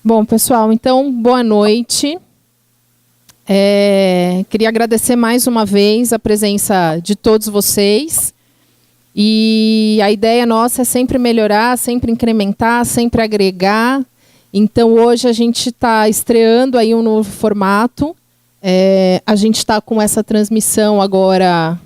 Bom, pessoal, então, boa noite. Queria agradecer mais uma vez a presença de todos vocês. E a ideia nossa é sempre melhorar, sempre incrementar, sempre agregar. Então, hoje a gente está estreando aí um novo formato. A gente está com essa transmissão agora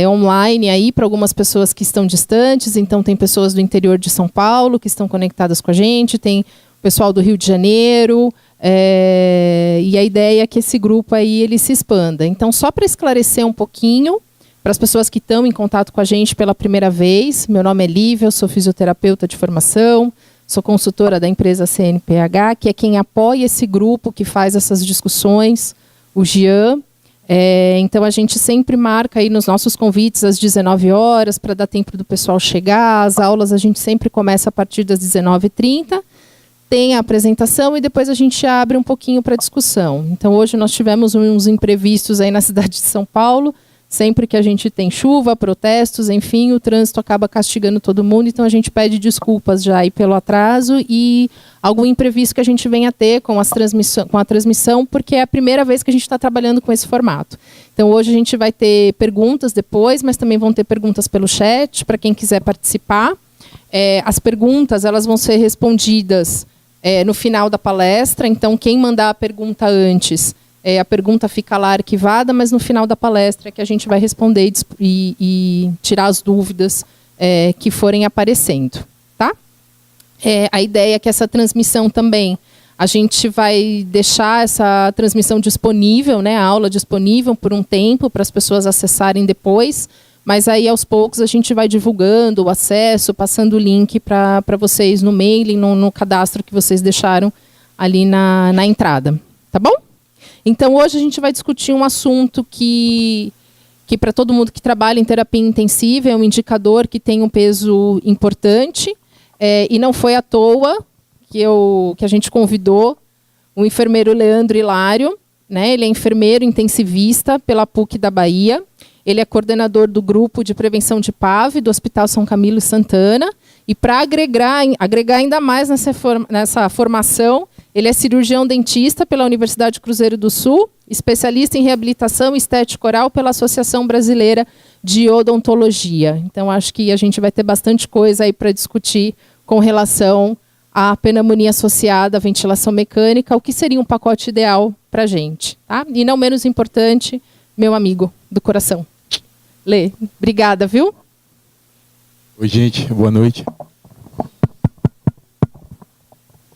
online aí para algumas pessoas que estão distantes. Então, tem pessoas do interior de São Paulo que estão conectadas com a gente, tem o pessoal do Rio de Janeiro. E a ideia é que esse grupo aí ele se expanda. Então, só para esclarecer um pouquinho, para as pessoas que estão em contato com a gente pela primeira vez, meu nome é Lívia, eu sou fisioterapeuta de formação, sou consultora da empresa CNPH, que é quem apoia esse grupo, que faz essas discussões, o Jean. Então, a gente sempre marca aí nos nossos convites às 19 horas, para dar tempo do pessoal chegar. As aulas a gente sempre começa a partir das 19h30. Tem a apresentação e depois a gente abre um pouquinho para discussão. Então, hoje nós tivemos uns imprevistos aí na cidade de São Paulo. Sempre que a gente tem chuva, protestos, enfim, o trânsito acaba castigando todo mundo. Então, a gente pede desculpas já aí pelo atraso e algum imprevisto que a gente venha a ter com a transmissão, porque é a primeira vez que a gente está trabalhando com esse formato. Então, hoje a gente vai ter perguntas depois, mas também vão ter perguntas pelo chat, para quem quiser participar. As perguntas elas vão ser respondidas no final da palestra. Então, quem mandar a pergunta antes, a pergunta fica lá arquivada, mas no final da palestra é que a gente vai responder e tirar as dúvidas que forem aparecendo. Tá? A ideia é que essa transmissão também, a gente vai deixar essa transmissão disponível, né, a aula disponível por um tempo, para as pessoas acessarem depois. Mas aí, aos poucos, a gente vai divulgando o acesso, passando o link para vocês no mailing, no cadastro que vocês deixaram ali na entrada. Tá bom? Então, hoje a gente vai discutir um assunto que para todo mundo que trabalha em terapia intensiva, é um indicador que tem um peso importante. E não foi à toa que a gente convidou o enfermeiro Leandro Hilário, né? Ele é enfermeiro intensivista pela PUC da Bahia. Ele é coordenador do grupo de prevenção de PAV do Hospital São Camilo e Santana. E para agregar ainda mais nessa formação, ele é cirurgião dentista pela Universidade Cruzeiro do Sul, especialista em reabilitação e estética oral pela Associação Brasileira de Odontologia. Então, acho que a gente vai ter bastante coisa aí para discutir com relação à pneumonia associada à ventilação mecânica, o que seria um pacote ideal para a gente. Tá? E não menos importante, meu amigo do coração. Lê, obrigada, viu? Oi, gente, boa noite.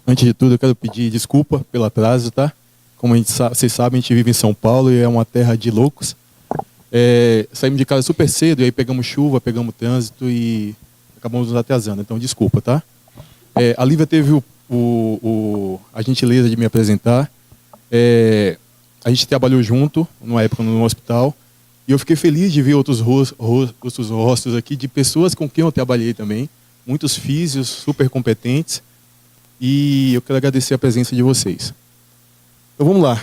Antes de tudo, eu quero pedir desculpa pelo atraso, tá? Como vocês sabem, a gente vive em São Paulo e é uma terra de loucos. Saímos de casa super cedo, e aí pegamos chuva, pegamos trânsito e acabamos nos atrasando. Então, desculpa, tá? A Lívia teve a gentileza de me apresentar. A gente trabalhou junto, numa época, no hospital. E eu fiquei feliz de ver outros rostos aqui, de pessoas com quem eu trabalhei também. Muitos físios, super competentes. E eu quero agradecer a presença de vocês. Então vamos lá.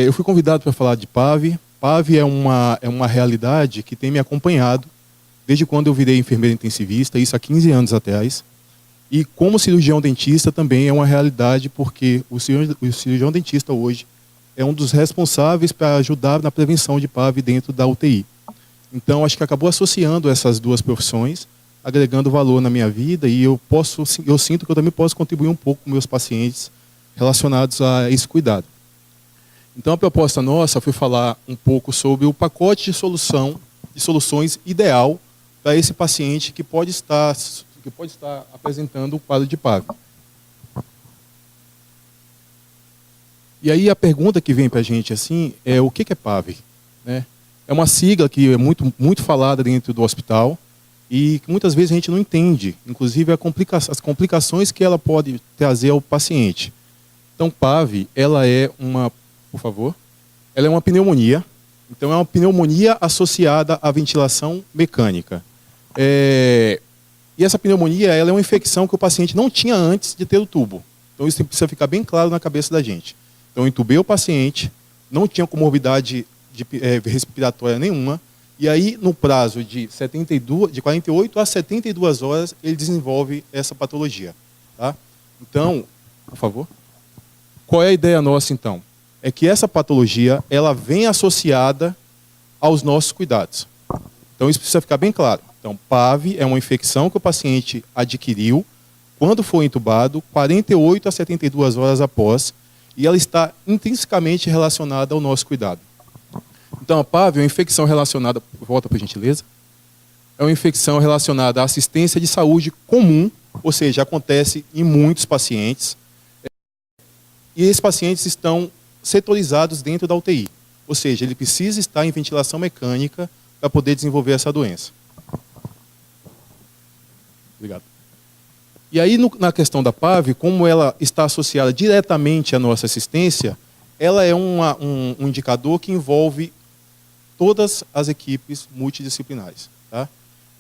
Eu fui convidado para falar de PAV. PAV é uma realidade que tem me acompanhado desde quando eu virei enfermeiro intensivista, isso há 15 anos atrás. E como cirurgião dentista também é uma realidade, porque o cirurgião dentista hoje é um dos responsáveis para ajudar na prevenção de PAV dentro da UTI. Então, acho que acabou associando essas duas profissões, agregando valor na minha vida, e eu sinto que eu também posso contribuir um pouco com meus pacientes relacionados a esse cuidado. Então, a proposta nossa foi falar um pouco sobre o pacote de soluções ideal para esse paciente que pode estar apresentando um quadro de PAV. E aí a pergunta que vem para a gente assim é o que é PAV? Né? É uma sigla que é muito falada dentro do hospital e que muitas vezes a gente não entende, inclusive as complicações que ela pode trazer ao paciente. Então, PAV, ela é uma pneumonia. Então, é uma pneumonia associada à ventilação mecânica. E essa pneumonia, ela é uma infecção que o paciente não tinha antes de ter o tubo. Então, isso precisa ficar bem claro na cabeça da gente. Então, eu entubei o paciente, não tinha comorbidade respiratória nenhuma, e aí, no prazo de 48 a 72 horas, ele desenvolve essa patologia. Tá? Então, por favor. qual é a ideia nossa, então? É que essa patologia, ela vem associada aos nossos cuidados. Então, isso precisa ficar bem claro. Então, PAV é uma infecção que o paciente adquiriu quando foi entubado, 48 a 72 horas após, e ela está intrinsecamente relacionada ao nosso cuidado. Então, a PAV é uma infecção relacionada... Volta, por gentileza. É uma infecção relacionada à assistência de saúde comum, ou seja, acontece em muitos pacientes. E esses pacientes estão setorizados dentro da UTI. Ou seja, ele precisa estar em ventilação mecânica para poder desenvolver essa doença. Obrigado. E aí, na questão da PAV, como ela está associada diretamente à nossa assistência, ela é um indicador que envolve todas as equipes multidisciplinares. Tá?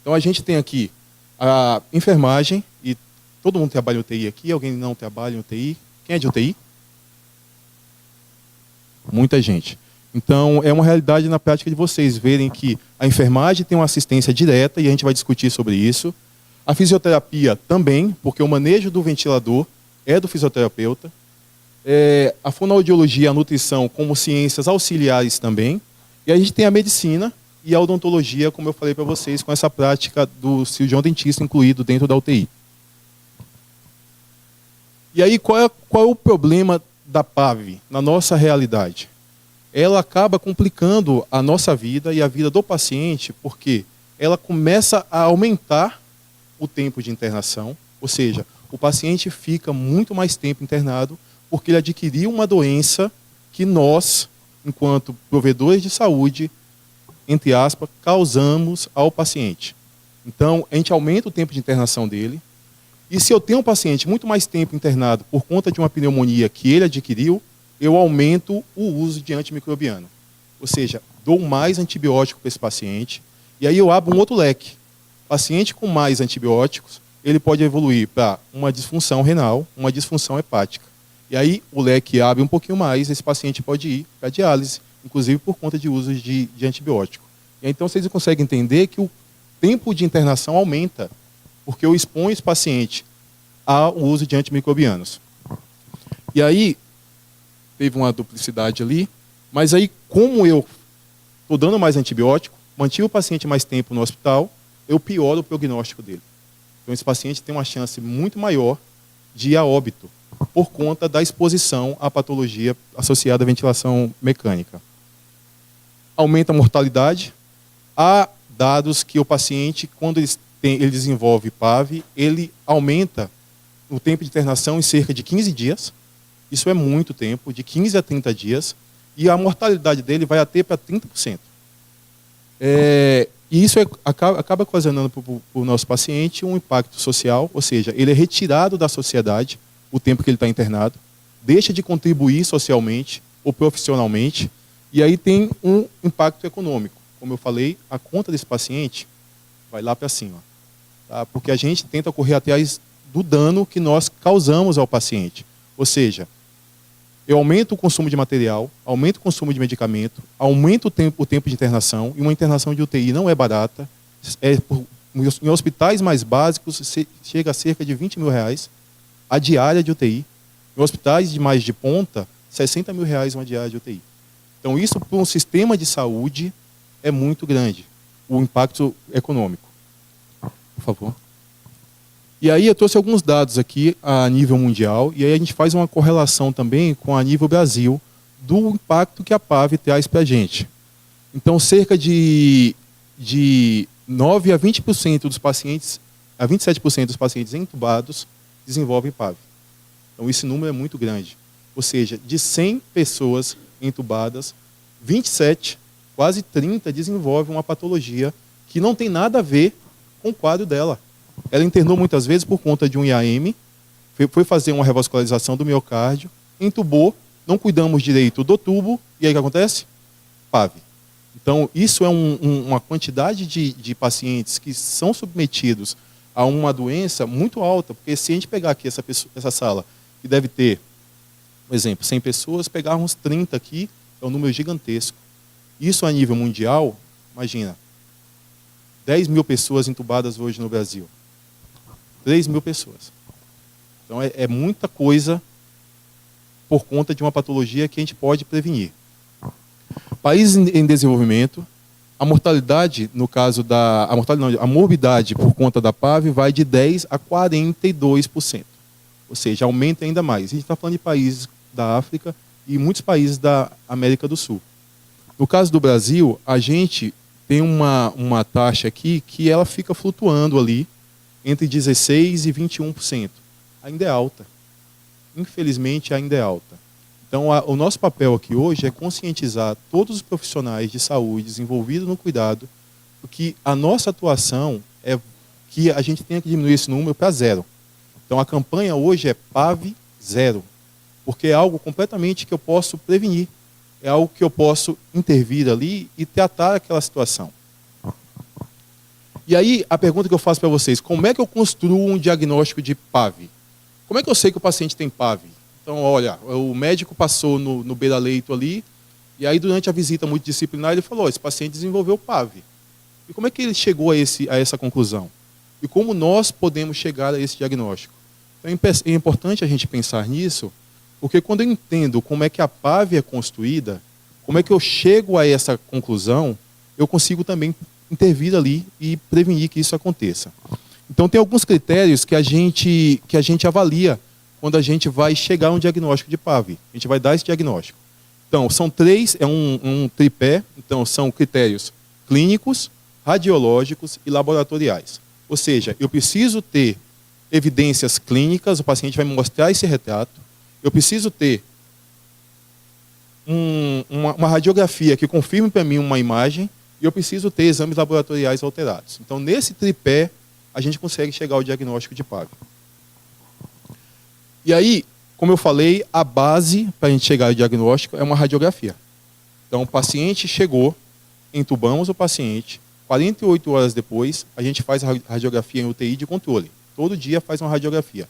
Então, a gente tem aqui a enfermagem, e todo mundo trabalha em UTI aqui, alguém não trabalha em UTI? Quem é de UTI? Muita gente. Então, é uma realidade na prática de vocês verem que a enfermagem tem uma assistência direta, e a gente vai discutir sobre isso. A fisioterapia também, porque o manejo do ventilador é do fisioterapeuta. A fonoaudiologia e a nutrição como ciências auxiliares também. E a gente tem a medicina e a odontologia, como eu falei para vocês, com essa prática do cirurgião dentista incluído dentro da UTI. E aí, qual é o problema da PAV na nossa realidade? Ela acaba complicando a nossa vida e a vida do paciente, porque ela começa a aumentar o tempo de internação, ou seja, o paciente fica muito mais tempo internado porque ele adquiriu uma doença que nós, enquanto provedores de saúde, entre aspas, causamos ao paciente. Então, a gente aumenta o tempo de internação dele, e se eu tenho um paciente muito mais tempo internado por conta de uma pneumonia que ele adquiriu, eu aumento o uso de antimicrobiano. Ou seja, dou mais antibiótico para esse paciente, e aí eu abro um outro leque. Paciente com mais antibióticos, ele pode evoluir para uma disfunção renal, uma disfunção hepática. E aí o leque abre um pouquinho mais, esse paciente pode ir para diálise, inclusive por conta de uso de antibiótico. E então vocês conseguem entender que o tempo de internação aumenta, porque eu exponho esse paciente ao uso de antimicrobianos. E aí, teve uma duplicidade ali, mas aí como eu estou dando mais antibiótico, mantive o paciente mais tempo no hospital, eu pioro o prognóstico dele. Então esse paciente tem uma chance muito maior de ir a óbito, por conta da exposição à patologia associada à ventilação mecânica. Aumenta a mortalidade. Há dados que o paciente, quando ele desenvolve PAV, ele aumenta o tempo de internação em cerca de 15 dias. Isso é muito tempo, de 15 a 30 dias. E a mortalidade dele vai até para 30%. E isso acaba ocasionando para o nosso paciente um impacto social, ou seja, ele é retirado da sociedade o tempo que ele está internado, deixa de contribuir socialmente ou profissionalmente, e aí tem um impacto econômico. Como eu falei, a conta desse paciente vai lá para cima, tá? Porque a gente tenta correr atrás do dano que nós causamos ao paciente. Ou seja, eu aumento o consumo de material, aumento o consumo de medicamento, aumento o tempo de internação, e uma internação de UTI não é barata. Em hospitais mais básicos, chega a cerca de R$20 mil a diária de UTI. Em hospitais de mais de ponta, R$60 mil uma diária de UTI. Então, isso para um sistema de saúde é muito grande, o impacto econômico. Por favor. E aí eu trouxe alguns dados aqui a nível mundial, e aí a gente faz uma correlação também com a nível Brasil, do impacto que a PAV traz para a gente. Então, cerca de 9 a 20% dos pacientes, a 27% dos pacientes entubados desenvolvem PAV. Então, esse número é muito grande. Ou seja, de 100 pessoas entubadas, 27, quase 30, desenvolvem uma patologia que não tem nada a ver com o quadro dela. Ela internou muitas vezes por conta de um IAM, foi fazer uma revascularização do miocárdio, entubou, não cuidamos direito do tubo, e aí o que acontece? PAV. Então, isso é uma quantidade de pacientes que são submetidos a uma doença muito alta, porque se a gente pegar aqui essa sala, que deve ter, por exemplo, 100 pessoas, pegarmos 30 aqui, é um número gigantesco. Isso a nível mundial, imagina, 10 mil pessoas entubadas hoje no Brasil. 3 mil pessoas. Então é muita coisa por conta de uma patologia que a gente pode prevenir. Países em desenvolvimento, a mortalidade, no caso a morbidade por conta da PAV vai de 10% a 42%. Ou seja, aumenta ainda mais. A gente está falando de países da África e muitos países da América do Sul. No caso do Brasil, a gente tem uma taxa aqui que ela fica flutuando ali entre 16% e 21%. Ainda é alta. Infelizmente, ainda é alta. Então, o nosso papel aqui hoje é conscientizar todos os profissionais de saúde envolvidos no cuidado, porque a nossa atuação é que a gente tenha que diminuir esse número para 0. Então, a campanha hoje é PAV 0, porque é algo completamente que eu posso prevenir, é algo que eu posso intervir ali e tratar aquela situação. E aí, a pergunta que eu faço para vocês, como é que eu construo um diagnóstico de PAV? Como é que eu sei que o paciente tem PAV? Então, olha, o médico passou no beira-leito ali, e aí durante a visita multidisciplinar ele falou, esse paciente desenvolveu PAV. E como é que ele chegou a essa conclusão? E como nós podemos chegar a esse diagnóstico? Então, é importante a gente pensar nisso, porque quando eu entendo como é que a PAV é construída, como é que eu chego a essa conclusão, eu consigo também intervir ali e prevenir que isso aconteça. Então, tem alguns critérios que a gente avalia quando a gente vai chegar a um diagnóstico de PAV. A gente vai dar esse diagnóstico. Então, são 3, é um tripé, então são critérios clínicos, radiológicos e laboratoriais. Ou seja, eu preciso ter evidências clínicas, o paciente vai me mostrar esse retrato, eu preciso ter uma radiografia que confirme para mim uma imagem e eu preciso ter exames laboratoriais alterados. Então, nesse tripé, a gente consegue chegar ao diagnóstico de PAV. E aí, como eu falei, a base para a gente chegar ao diagnóstico é uma radiografia. Então, o paciente chegou, entubamos o paciente, 48 horas depois, a gente faz a radiografia em UTI de controle. Todo dia faz uma radiografia.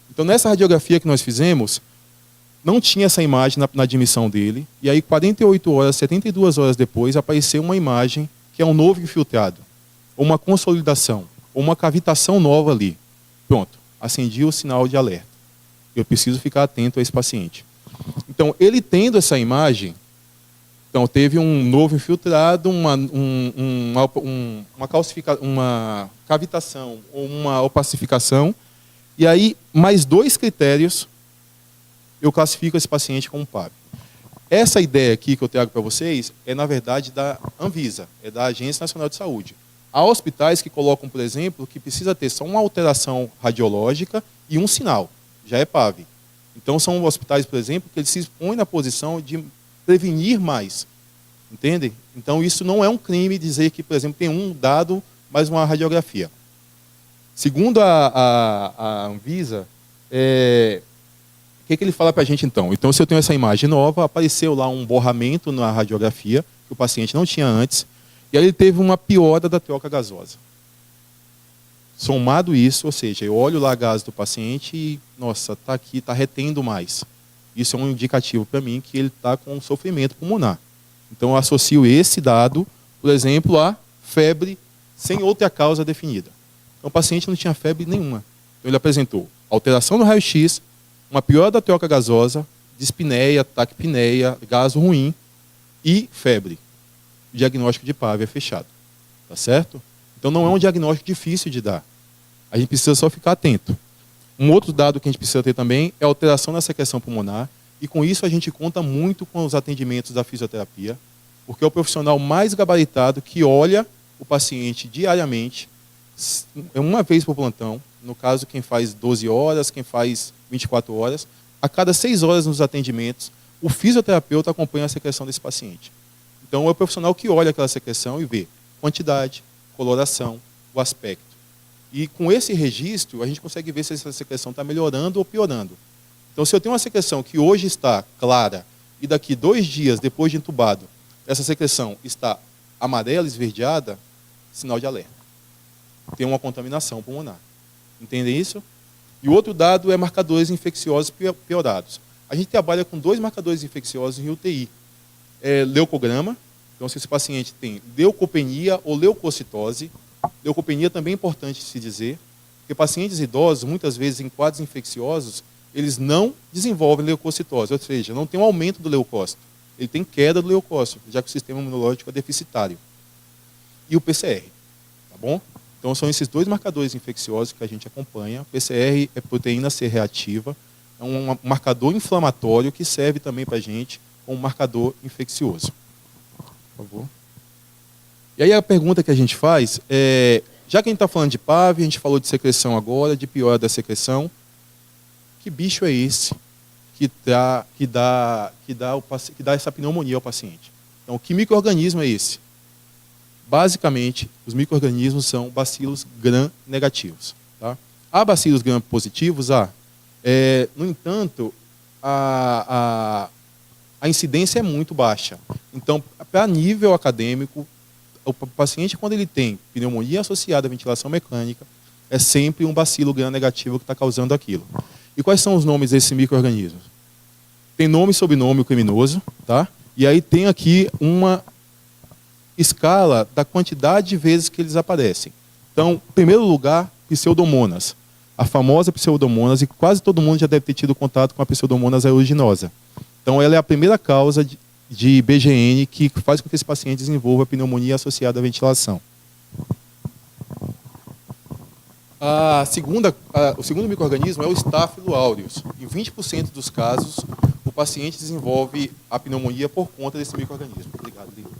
Então, nessa radiografia que nós fizemos, não tinha essa imagem na admissão dele, e aí 48 horas, 72 horas depois, apareceu uma imagem que é um novo infiltrado, ou uma consolidação, ou uma cavitação nova ali. Pronto, acendi o sinal de alerta. Eu preciso ficar atento a esse paciente. Então, ele tendo essa imagem, então teve um novo infiltrado, uma cavitação, uma opacificação, e aí mais 2 critérios eu classifico esse paciente como PAV. Essa ideia aqui que eu trago para vocês é, na verdade, da Anvisa, é da Agência Nacional de Saúde. Há hospitais que colocam, por exemplo, que precisa ter só uma alteração radiológica e um sinal. Já é PAV. Então, são hospitais, por exemplo, que eles se expõem na posição de prevenir mais. Entendem? Então, isso não é um crime dizer que, por exemplo, tem um dado mais uma radiografia. Segundo a Anvisa, o que ele fala para a gente, então? Então, se eu tenho essa imagem nova, apareceu lá um borramento na radiografia, que o paciente não tinha antes, e aí ele teve uma piora da troca gasosa. Somado isso, ou seja, eu olho lá a gás do paciente e, nossa, está aqui, está retendo mais. Isso é um indicativo para mim que ele está com sofrimento pulmonar. Então, eu associo esse dado, por exemplo, a febre sem outra causa definida. Então, o paciente não tinha febre nenhuma. Então, ele apresentou alteração no raio-x, uma piora da troca gasosa, dispneia, taquipneia, gaso ruim e febre. O diagnóstico de PAV é fechado. Tá certo? Então, não é um diagnóstico difícil de dar. A gente precisa só ficar atento. Um outro dado que a gente precisa ter também é a alteração na secreção pulmonar, e com isso a gente conta muito com os atendimentos da fisioterapia, porque é o profissional mais gabaritado que olha o paciente diariamente, uma vez por plantão, no caso quem faz 12 horas, quem faz 24 horas, a cada 6 horas nos atendimentos, o fisioterapeuta acompanha a secreção desse paciente. Então é o profissional que olha aquela secreção e vê quantidade, coloração, o aspecto. E com esse registro, a gente consegue ver se essa secreção está melhorando ou piorando. Então, se eu tenho uma secreção que hoje está clara e daqui 2 dias, depois de entubado, essa secreção está amarela, esverdeada, sinal de alerta. Tem uma contaminação pulmonar. Entendem isso? E o outro dado é marcadores infecciosos piorados. A gente trabalha com 2 marcadores infecciosos em UTI. Leucograma, então se esse paciente tem leucopenia ou leucocitose. Leucopenia também é importante se dizer, porque pacientes idosos, muitas vezes em quadros infecciosos, eles não desenvolvem leucocitose, ou seja, não tem um aumento do leucócito, ele tem queda do leucócito, já que o sistema imunológico é deficitário. E o PCR, tá bom? Então são esses dois marcadores infecciosos que a gente acompanha. O PCR é proteína C reativa, é um marcador inflamatório que serve também para a gente como marcador infeccioso. Por favor. E aí a pergunta que a gente faz é, já que a gente está falando de PAV, a gente falou de secreção agora, de piora da secreção, que bicho é esse que dá essa pneumonia ao paciente? Então, que micro-organismo é esse? Basicamente, os micro-organismos são bacilos gram-negativos. Tá? Há bacilos gram-positivos? No entanto, a incidência é muito baixa. Então, para nível acadêmico, o paciente, quando ele tem pneumonia associada à ventilação mecânica, é sempre um bacilo gram-negativo que está causando aquilo. E quais são os nomes desses micro-organismos? Tem nome e sobrenome criminoso, tá? E aí tem aqui uma escala da quantidade de vezes que eles aparecem. Então, em primeiro lugar, Pseudomonas. A famosa Pseudomonas, e quase todo mundo já deve ter tido contato com a Pseudomonas aeruginosa. Então, ela é a primeira causa de BGN que faz com que esse paciente desenvolva pneumonia associada à ventilação. O segundo micro-organismo é o Staphylo aureus. Em 20% dos casos, o paciente desenvolve a pneumonia por conta desse micro-organismo. Obrigado, Lívia.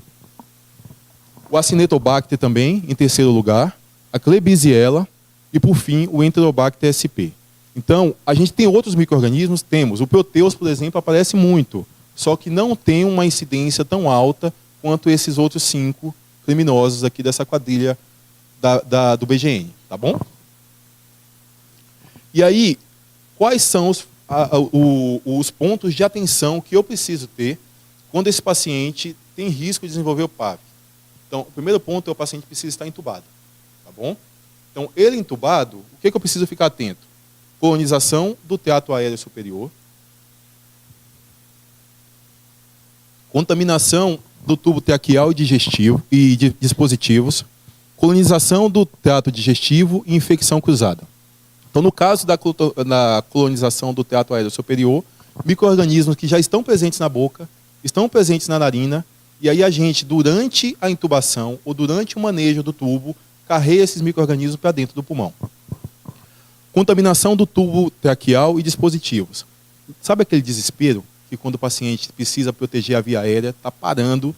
O Acinetobacter também, em terceiro lugar. A Klebsiella e, por fim, o Enterobacter sp. Então, a gente tem outros micro-organismos, temos. O Proteus, por exemplo, aparece muito, só que não tem uma incidência tão alta quanto esses outros 5 criminosos aqui dessa quadrilha do BGN, tá bom? E aí, quais são os pontos de atenção que eu preciso ter quando esse paciente tem risco de desenvolver o PAV? Então, o primeiro ponto é o paciente precisa estar entubado, tá bom? Então, ele entubado, o que eu preciso ficar atento? Colonização do teatro aéreo superior, contaminação do tubo traqueal e digestivo e de dispositivos, colonização do trato digestivo e infecção cruzada. Então, no caso da colonização do trato aéreo superior, micro-organismos que já estão presentes na boca, estão presentes na narina, e aí a gente, durante a intubação ou durante o manejo do tubo, carrega esses micro-organismos para dentro do pulmão. Contaminação do tubo traqueal e dispositivos. Sabe aquele desespero que quando o paciente precisa proteger a via aérea, está parando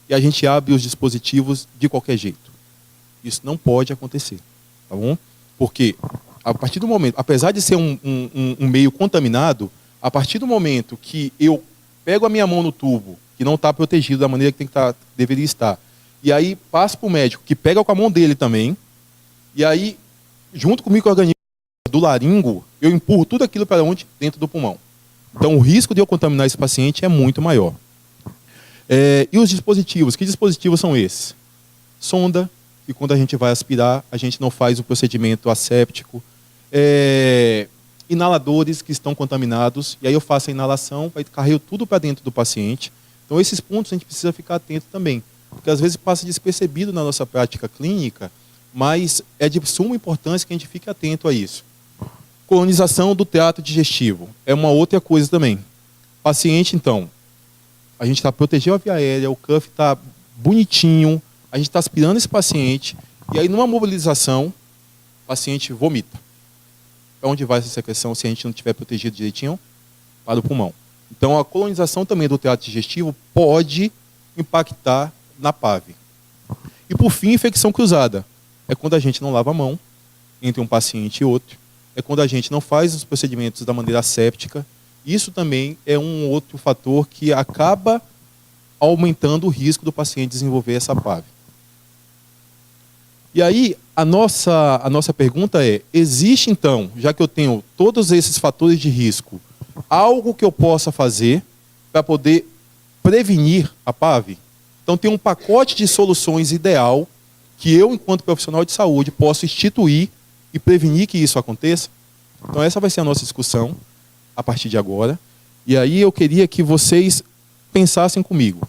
e a gente abre os dispositivos de qualquer jeito? Isso não pode acontecer, tá bom? Porque a partir do momento, apesar de ser um meio contaminado, a partir do momento que eu pego a minha mão no tubo, que não está protegido da maneira que deveria estar, e aí passo para o médico, que pega com a mão dele também, e aí, junto com o micro-organismo do laringo, eu empurro tudo aquilo para onde? Dentro do pulmão. Então, o risco de eu contaminar esse paciente é muito maior. E os dispositivos? Que dispositivos são esses? Sonda, que quando a gente vai aspirar, a gente não faz o procedimento asséptico. Inaladores que estão contaminados, e aí eu faço a inalação, carrego tudo para dentro do paciente. Então, esses pontos a gente precisa ficar atento também, porque às vezes passa despercebido na nossa prática clínica, mas é de suma importância que a gente fique atento a isso. Colonização do trato digestivo é uma outra coisa também. Paciente, então, a gente está protegendo a via aérea, o cuff está bonitinho, a gente está aspirando esse paciente, e aí numa mobilização, o paciente vomita. Para onde vai essa secreção se a gente não estiver protegido direitinho? Para o pulmão. Então, a colonização também do trato digestivo pode impactar na PAV. E, por fim, infecção cruzada. É quando a gente não lava a mão entre um paciente e outro. É quando a gente não faz os procedimentos da maneira asséptica. Isso também é um outro fator que acaba aumentando o risco do paciente desenvolver essa PAV. E aí, a nossa pergunta é, existe então, já que eu tenho todos esses fatores de risco, algo que eu possa fazer para poder prevenir a PAV? Então, tem um pacote de soluções ideal que eu, enquanto profissional de saúde, posso instituir e prevenir que isso aconteça? Então, essa vai ser a nossa discussão a partir de agora. E aí eu queria que vocês pensassem comigo.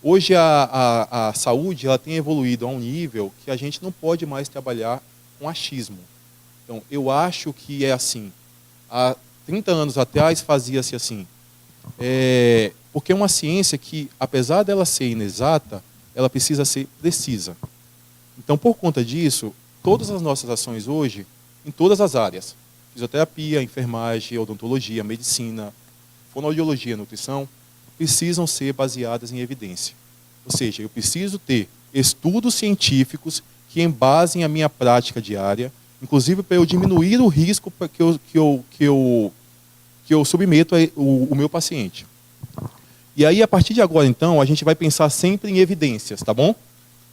Hoje a saúde ela tem evoluído a um nível que a gente não pode mais trabalhar com achismo. Então, eu acho que é assim. 30 anos atrás fazia-se assim. Porque é uma ciência que, apesar dela ser inexata, ela precisa ser precisa. Então, por conta disso, todas as nossas ações hoje, em todas as áreas, fisioterapia, enfermagem, odontologia, medicina, fonoaudiologia, nutrição, precisam ser baseadas em evidência. Ou seja, eu preciso ter estudos científicos que embasem a minha prática diária, inclusive para eu diminuir o risco que eu submeto o meu paciente. E aí, a partir de agora, então, a gente vai pensar sempre em evidências, tá bom?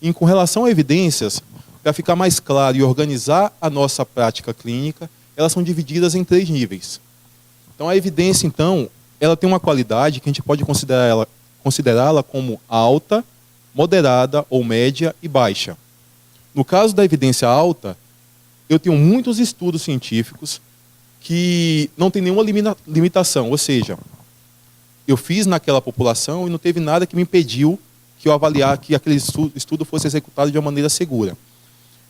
E com relação a evidências, para ficar mais claro e organizar a nossa prática clínica, elas são divididas em 3 níveis. Então, a evidência, então, ela tem uma qualidade que a gente pode considerá-la como alta, moderada ou média e baixa. No caso da evidência alta, eu tenho muitos estudos científicos que não tem nenhuma limitação, ou seja, eu fiz naquela população e não teve nada que me impediu que eu avaliar que aquele estudo fosse executado de uma maneira segura.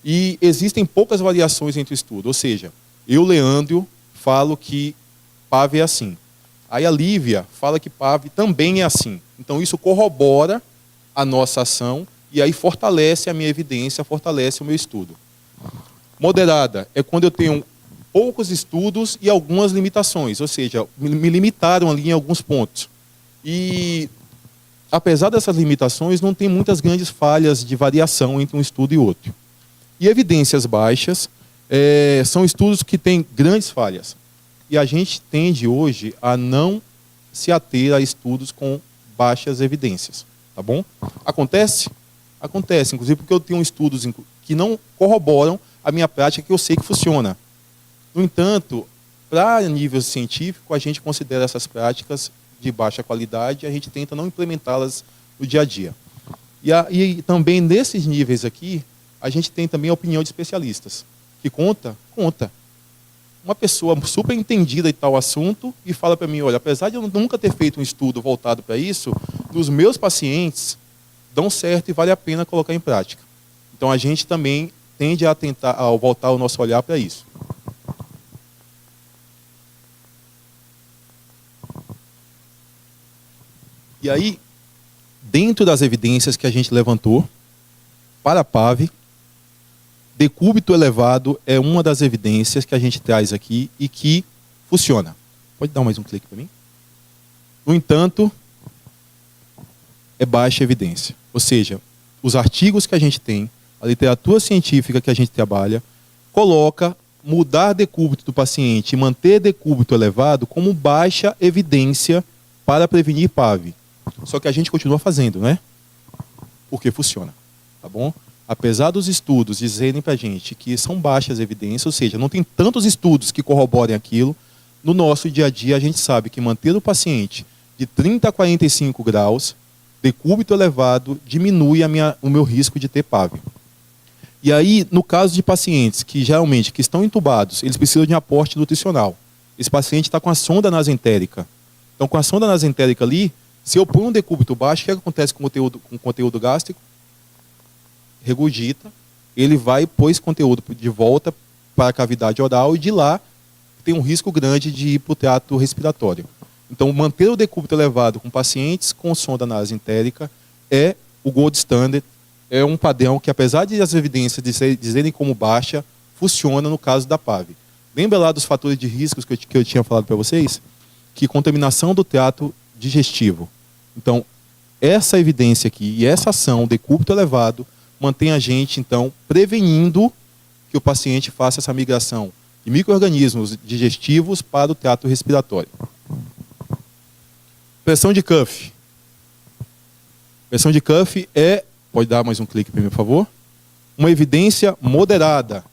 E existem poucas variações entre o estudo, ou seja, eu, Leandro, falo que PAV é assim. Aí a Lívia fala que PAV também é assim. Então isso corrobora a nossa ação e aí fortalece a minha evidência, fortalece o meu estudo. Moderada é quando eu tenho poucos estudos e algumas limitações, ou seja, me limitaram ali em alguns pontos. E apesar dessas limitações, não tem muitas grandes falhas de variação entre um estudo e outro. E evidências baixas são estudos que têm grandes falhas. E a gente tende hoje a não se ater a estudos com baixas evidências. Tá bom? Acontece? Acontece, inclusive porque eu tenho estudos que não corroboram a minha prática que eu sei que funciona. No entanto, para nível científico, a gente considera essas práticas de baixa qualidade e a gente tenta não implementá-las no dia a dia. E também nesses níveis aqui, a gente tem também a opinião de especialistas. Que conta? Conta. Uma pessoa super entendida em tal assunto e fala para mim, olha, apesar de eu nunca ter feito um estudo voltado para isso, nos meus pacientes dão certo e vale a pena colocar em prática. Então a gente também tende a tentar voltar o nosso olhar para isso. E aí, dentro das evidências que a gente levantou para a PAV, decúbito elevado é uma das evidências que a gente traz aqui e que funciona. Pode dar mais um clique para mim? No entanto, é baixa evidência. Ou seja, os artigos que a gente tem, a literatura científica que a gente trabalha, coloca mudar decúbito do paciente e manter decúbito elevado como baixa evidência para prevenir PAV. Só que a gente continua fazendo, né? Porque funciona, tá bom? Apesar dos estudos dizerem para a gente que são baixas evidências, ou seja, não tem tantos estudos que corroborem aquilo, no nosso dia a dia a gente sabe que manter o paciente de 30 a 45 graus, decúbito elevado, diminui o meu risco de ter PAV. E aí, no caso de pacientes que geralmente que estão entubados, eles precisam de um aporte nutricional. Esse paciente está com a sonda nasentérica. Então, com a sonda nasentérica ali, se eu ponho um decúbito baixo, o que acontece com o conteúdo gástrico? Regurgita, ele vai pôr esse conteúdo de volta para a cavidade oral e de lá tem um risco grande de ir para o trato respiratório. Então, manter o decúbito elevado com pacientes com sonda nasentérica é o gold standard, é um padrão que, apesar de as evidências dizerem como baixa, funciona no caso da PAV. Lembra lá dos fatores de riscos que eu tinha falado para vocês? Que contaminação do trato digestivo. Então, essa evidência aqui e essa ação, decúbito elevado, mantém a gente, então, prevenindo que o paciente faça essa migração de micro-organismos digestivos para o trato respiratório. Pressão de Cuff. Pressão de Cuff pode dar mais um clique para mim, por favor? Uma evidência moderada.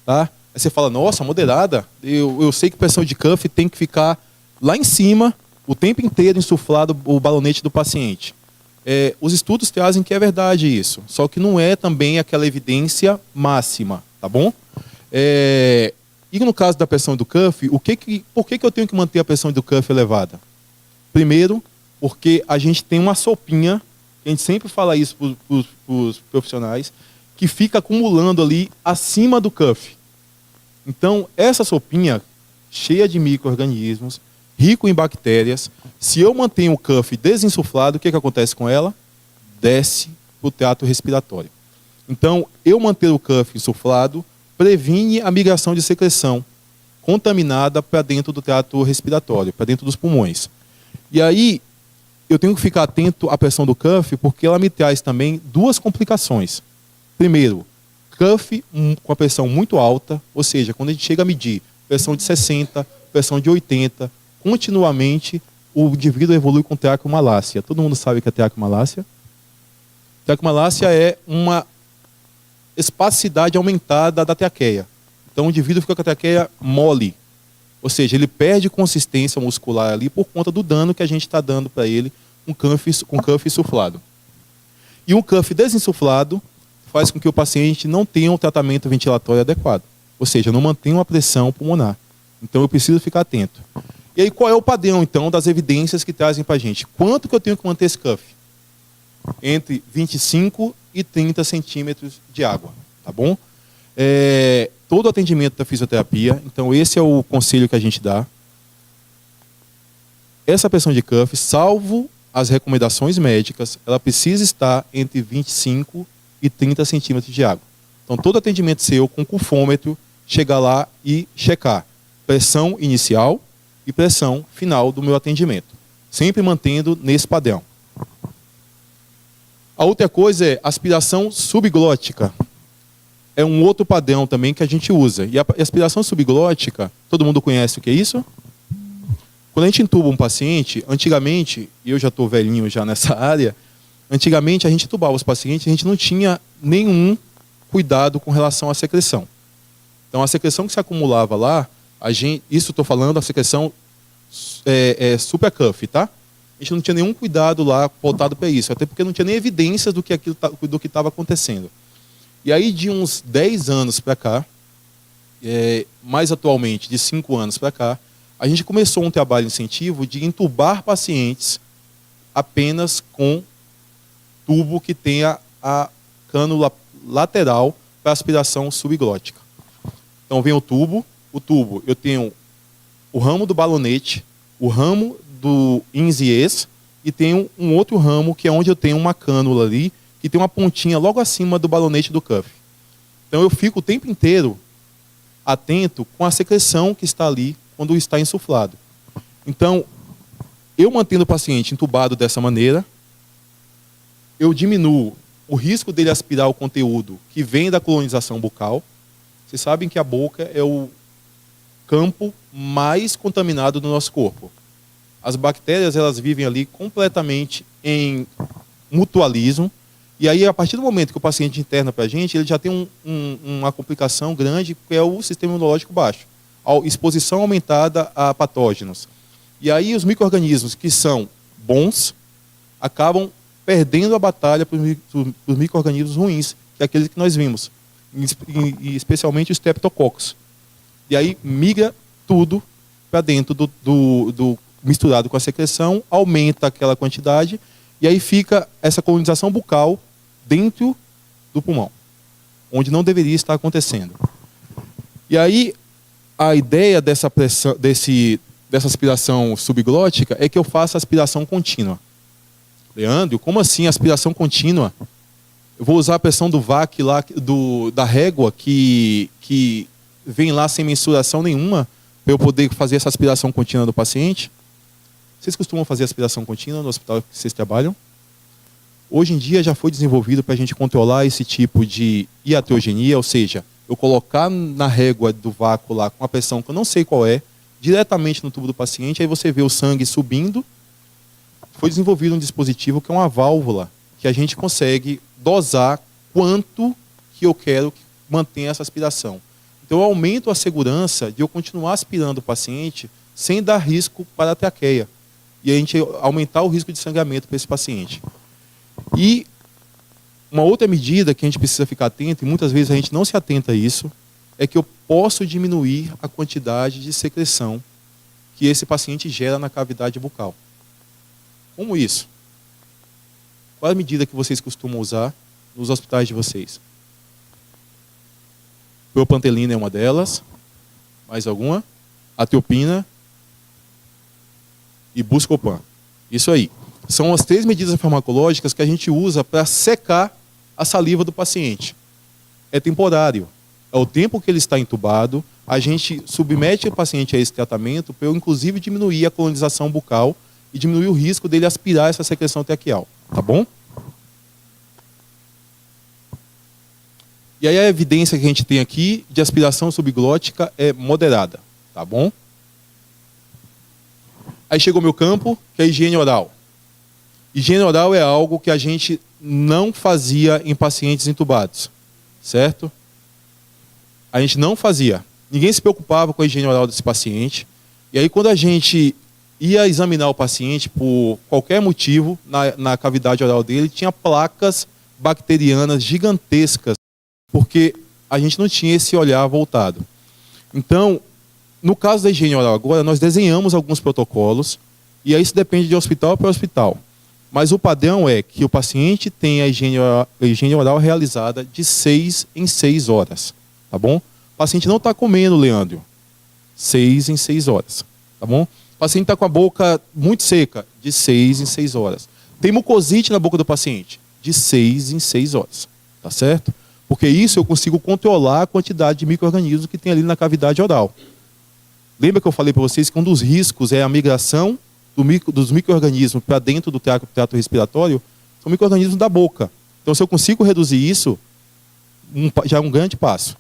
Tá? Aí você fala, nossa, moderada? Eu sei que pressão de Cuff tem que ficar lá em cima, o tempo inteiro insuflado o balonete do paciente. Os estudos trazem que é verdade isso, só que não é também aquela evidência máxima, tá bom? E no caso da pressão do cuff, por que eu tenho que manter a pressão do cuff elevada? Primeiro, porque a gente tem uma sopinha, a gente sempre fala isso para os profissionais, que fica acumulando ali acima do cuff. Então, essa sopinha cheia de micro-organismos, rico em bactérias. Se eu mantenho o cuff desinsuflado, o que acontece com ela? Desce para o trato respiratório. Então, eu manter o cuff insuflado previne a migração de secreção contaminada para dentro do trato respiratório, para dentro dos pulmões. E aí, eu tenho que ficar atento à pressão do cuff, porque ela me traz também duas complicações. Primeiro, cuff com a pressão muito alta, ou seja, quando a gente chega a medir pressão de 60, pressão de 80, continuamente o indivíduo evolui com traqueomalácia. Todo mundo sabe o que é traqueomalácia? Traqueomalácia é uma espasticidade aumentada da traqueia. Então o indivíduo fica com a traqueia mole, ou seja, ele perde consistência muscular ali por conta do dano que a gente está dando para ele com cuff insuflado. E um cuff desinsuflado faz com que o paciente não tenha um tratamento ventilatório adequado, ou seja, não mantenha uma pressão pulmonar. Então eu preciso ficar atento. E aí qual é o padrão, então, das evidências que trazem para a gente? Quanto que eu tenho que manter esse cuff? Entre 25 e 30 centímetros de água, tá bom? Todo o atendimento da fisioterapia, então esse é o conselho que a gente dá. Essa pressão de cuff, salvo as recomendações médicas, ela precisa estar entre 25 e 30 centímetros de água. Então todo atendimento seu com cufômetro, chegar lá e checar pressão inicial e pressão final do meu atendimento, sempre mantendo nesse padrão. A outra coisa é aspiração subglótica. É um outro padrão também que a gente usa. E a aspiração subglótica, todo mundo conhece o que é isso? Quando a gente intuba um paciente, antigamente, e eu já estou velhinho já nessa área, antigamente a gente intubava os pacientes, a gente não tinha nenhum cuidado com relação à secreção. Então a secreção que se acumulava lá, isso estou falando, a secreção supracuff, tá? A gente não tinha nenhum cuidado lá voltado para isso, até porque não tinha nem evidências do que estava acontecendo. E aí, de uns 10 anos para cá, mais atualmente, de 5 anos para cá, a gente começou um trabalho incentivo de entubar pacientes apenas com tubo que tenha a cânula lateral para aspiração subglótica. Então, vem o tubo, eu tenho o ramo do balonete, o ramo do ins e ex, e tem um outro ramo que é onde eu tenho uma cânula ali, que tem uma pontinha logo acima do balonete do cuff. Então eu fico o tempo inteiro atento com a secreção que está ali quando está insuflado. Então, eu mantendo o paciente entubado dessa maneira, eu diminuo o risco dele aspirar o conteúdo que vem da colonização bucal. Vocês sabem que a boca é o campo mais contaminado do nosso corpo. As bactérias, elas vivem ali completamente em mutualismo. E aí, a partir do momento que o paciente interna para a gente, ele já tem uma complicação grande, que é o sistema imunológico baixo. A exposição aumentada a patógenos. E aí, os micro-organismos que são bons acabam perdendo a batalha para os micro-organismos ruins, que é aqueles que nós vimos, e especialmente os streptococcus. E aí, migra tudo para dentro misturado com a secreção, aumenta aquela quantidade, e aí fica essa colonização bucal dentro do pulmão, onde não deveria estar acontecendo. E aí, a ideia dessa aspiração subglótica é que eu faça aspiração contínua. Leandro, como assim aspiração contínua? Eu vou usar a pressão do VAC lá, da régua, que vem lá sem mensuração nenhuma, para eu poder fazer essa aspiração contínua do paciente? Vocês costumam fazer aspiração contínua no hospital que vocês trabalham? Hoje em dia já foi desenvolvido para a gente controlar esse tipo de iatrogenia, ou seja, eu colocar na régua do vácuo lá com uma pressão que eu não sei qual é, diretamente no tubo do paciente, aí você vê o sangue subindo. Foi desenvolvido um dispositivo que é uma válvula, que a gente consegue dosar quanto que eu quero que mantenha essa aspiração. Então eu aumento a segurança de eu continuar aspirando o paciente sem dar risco para a traqueia. E a gente aumentar o risco de sangramento para esse paciente. E uma outra medida que a gente precisa ficar atento, e muitas vezes a gente não se atenta a isso, é que eu posso diminuir a quantidade de secreção que esse paciente gera na cavidade bucal. Como isso? Qual a medida que vocês costumam usar nos hospitais de vocês? Propantelina é uma delas. Mais alguma? Atropina e Buscopan. Isso aí. São as 3 medidas farmacológicas que a gente usa para secar a saliva do paciente. É temporário. É o tempo que ele está entubado. A gente submete o paciente a esse tratamento para eu, inclusive, diminuir a colonização bucal e diminuir o risco dele aspirar essa secreção traqueal. Tá bom? E aí a evidência que a gente tem aqui de aspiração subglótica é moderada. Tá bom? Aí chegou o meu campo, que é a higiene oral. Higiene oral é algo que a gente não fazia em pacientes entubados, certo? A gente não fazia. Ninguém se preocupava com a higiene oral desse paciente. E aí quando a gente ia examinar o paciente por qualquer motivo, na cavidade oral dele, tinha placas bacterianas gigantescas, porque a gente não tinha esse olhar voltado. Então, no caso da higiene oral agora, nós desenhamos alguns protocolos, e aí isso depende de hospital para hospital. Mas o padrão é que o paciente tenha a higiene oral realizada de 6 em 6 horas. Tá bom? O paciente não está comendo, Leandro. 6 em 6 horas. Tá bom? O paciente está com a boca muito seca, de 6 em 6 horas. Tem mucosite na boca do paciente, de 6 em 6 horas. Tá certo? Porque isso eu consigo controlar a quantidade de micro-organismos que tem ali na cavidade oral. Lembra que eu falei para vocês que um dos riscos é a migração dos micro-organismos para dentro do trato respiratório? São micro-organismos da boca. Então, se eu consigo reduzir isso, já é um grande passo.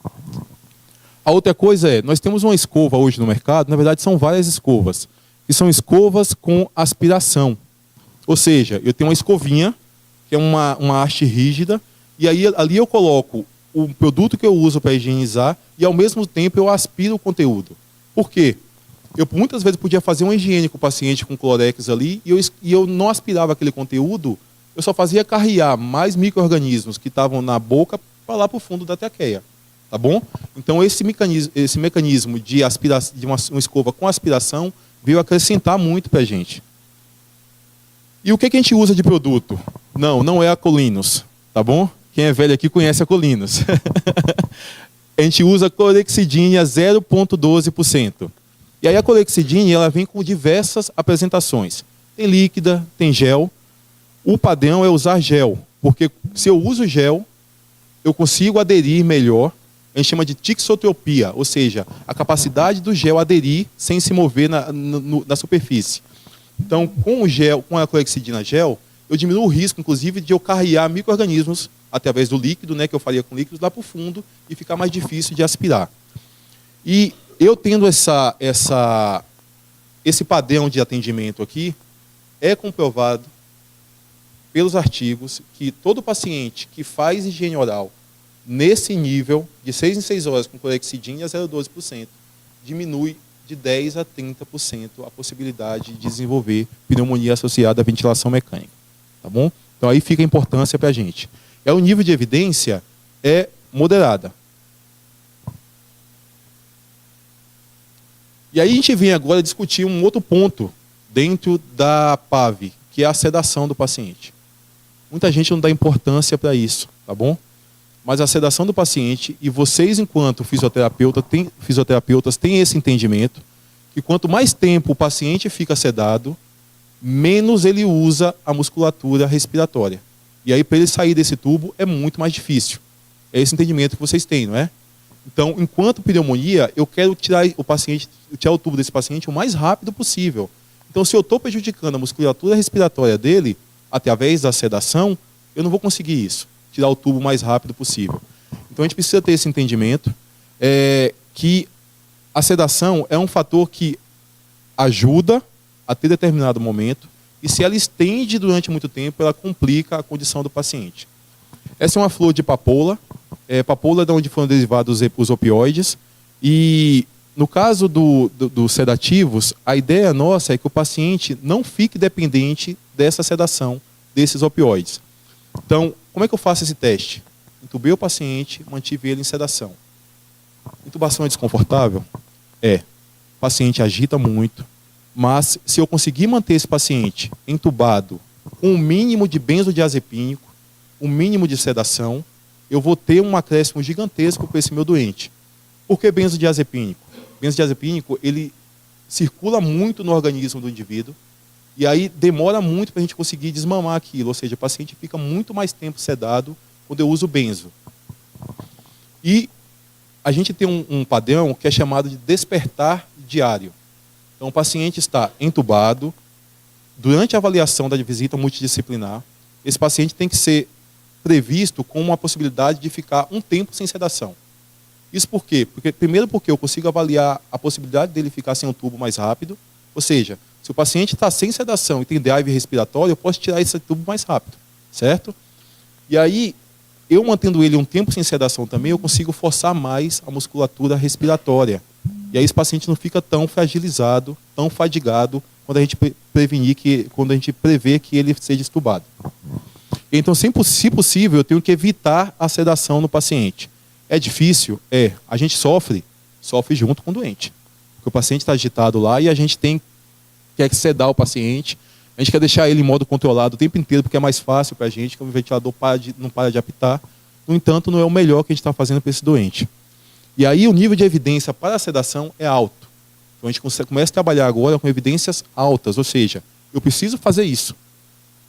A outra coisa é, nós temos uma escova hoje no mercado, na verdade são várias escovas, que são escovas com aspiração. Ou seja, eu tenho uma escovinha, que é uma haste rígida, e aí ali eu coloco o produto que eu uso para higienizar e ao mesmo tempo eu aspiro o conteúdo. Por quê? Eu muitas vezes podia fazer uma higiene com o paciente com Clorex ali e eu não aspirava aquele conteúdo, eu só fazia carrear mais micro-organismos que estavam na boca para lá para o fundo da traqueia. Tá bom? Então esse mecanismo de uma escova com aspiração veio acrescentar muito para a gente. E o que a gente usa de produto? Não é a Colinos, tá bom? Quem é velho aqui conhece a Colinos. A gente usa clorexidina 0,12%. E aí a clorexidina ela vem com diversas apresentações. Tem líquida, tem gel. O padrão é usar gel, porque se eu uso gel, eu consigo aderir melhor. A gente chama de tixotropia, ou seja, a capacidade do gel aderir sem se mover na superfície. Então, com o gel, com a clorexidina gel, eu diminuo o risco, inclusive, de eu carrear micro-organismos através do líquido, né, que eu faria com líquidos, lá para o fundo e ficar mais difícil de aspirar. E eu tendo esse padrão de atendimento aqui, é comprovado pelos artigos que todo paciente que faz higiene oral nesse nível, de 6 em 6 horas com clorexidina a 0,12%, diminui de 10% a 30% a possibilidade de desenvolver pneumonia associada à ventilação mecânica. Tá bom? Então aí fica a importância para a gente. O nível de evidência é moderada. E aí a gente vem agora discutir um outro ponto dentro da PAV, que é a sedação do paciente. Muita gente não dá importância para isso, tá bom? Mas a sedação do paciente, e vocês enquanto fisioterapeutas têm esse entendimento, que quanto mais tempo o paciente fica sedado, menos ele usa a musculatura respiratória. E aí para ele sair desse tubo é muito mais difícil. É esse entendimento que vocês têm, não é? Então, enquanto pneumonia, eu quero tirar o tubo desse paciente o mais rápido possível. Então, se eu estou prejudicando a musculatura respiratória dele, através da sedação, eu não vou conseguir isso. Tirar o tubo o mais rápido possível. Então, a gente precisa ter esse entendimento que a sedação é um fator que ajuda a ter determinado momento e se ela estende durante muito tempo, ela complica a condição do paciente. Essa é uma flor de papoula. Papoula é de onde foram derivados os opioides. E no caso dos sedativos, a ideia nossa é que o paciente não fique dependente dessa sedação, desses opioides. Então, como é que eu faço esse teste? Intubei o paciente, mantive ele em sedação. Intubação é desconfortável? O paciente agita muito, mas se eu conseguir manter esse paciente entubado com um mínimo de benzodiazepínico, um mínimo de sedação, eu vou ter um acréscimo gigantesco para esse meu doente. Por que benzodiazepínico? Benzodiazepínico, ele circula muito no organismo do indivíduo, e aí demora muito para a gente conseguir desmamar aquilo, ou seja, o paciente fica muito mais tempo sedado quando eu uso benzo. E a gente tem um padrão que é chamado de despertar diário. Então, o paciente está entubado, durante a avaliação da visita multidisciplinar, esse paciente tem que ser previsto com uma possibilidade de ficar um tempo sem sedação. Isso por quê? Primeiro porque eu consigo avaliar a possibilidade dele ficar sem o tubo mais rápido, ou seja, se o paciente está sem sedação e tem drive respiratório, eu posso tirar esse tubo mais rápido, certo? E aí, eu mantendo ele um tempo sem sedação também, eu consigo forçar mais a musculatura respiratória. E aí esse paciente não fica tão fragilizado, tão fadigado, quando a gente quando a gente prevê que ele seja estubado. Então, se possível, eu tenho que evitar a sedação no paciente. É difícil? É. A gente sofre junto com o doente. Porque o paciente está agitado lá e a gente quer sedar o paciente, a gente quer deixar ele em modo controlado o tempo inteiro, porque é mais fácil para a gente, que o ventilador não para de apitar. No entanto, não é o melhor que a gente está fazendo para esse doente. E aí o nível de evidência para a sedação é alto. Então a gente começa a trabalhar agora com evidências altas, ou seja, eu preciso fazer isso.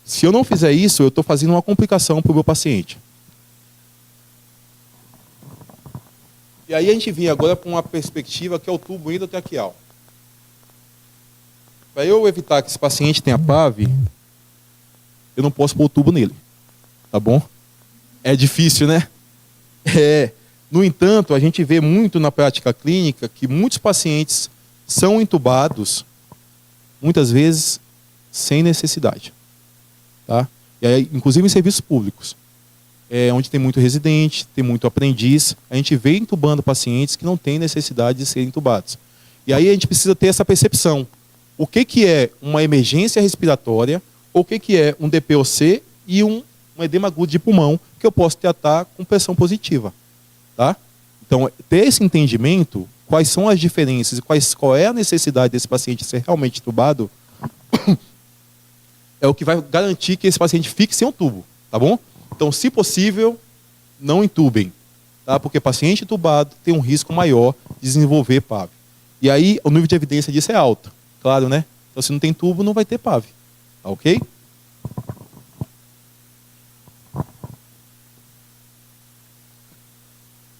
Se eu não fizer isso, eu estou fazendo uma complicação para o meu paciente. E aí a gente vem agora para uma perspectiva que é o tubo endotraqueal. Para eu evitar que esse paciente tenha PAV, eu não posso pôr o tubo nele. Tá bom? É difícil, né? No entanto, a gente vê muito na prática clínica que muitos pacientes são entubados, muitas vezes, sem necessidade. Tá? E aí, inclusive em serviços públicos, onde tem muito residente, tem muito aprendiz, a gente vê entubando pacientes que não têm necessidade de serem entubados. E aí a gente precisa ter essa percepção. O que é uma emergência respiratória, o que é um DPOC e um edema agudo de pulmão, que eu posso tratar com pressão positiva. Tá? Então, ter esse entendimento, quais são as diferenças e qual é a necessidade desse paciente ser realmente entubado, é o que vai garantir que esse paciente fique sem um tubo. Tá bom? Então, se possível, não entubem. Tá? Porque paciente entubado tem um risco maior de desenvolver PAV. E aí, o nível de evidência disso é alto. Claro, né? Então, se não tem tubo, não vai ter PAV. Tá ok?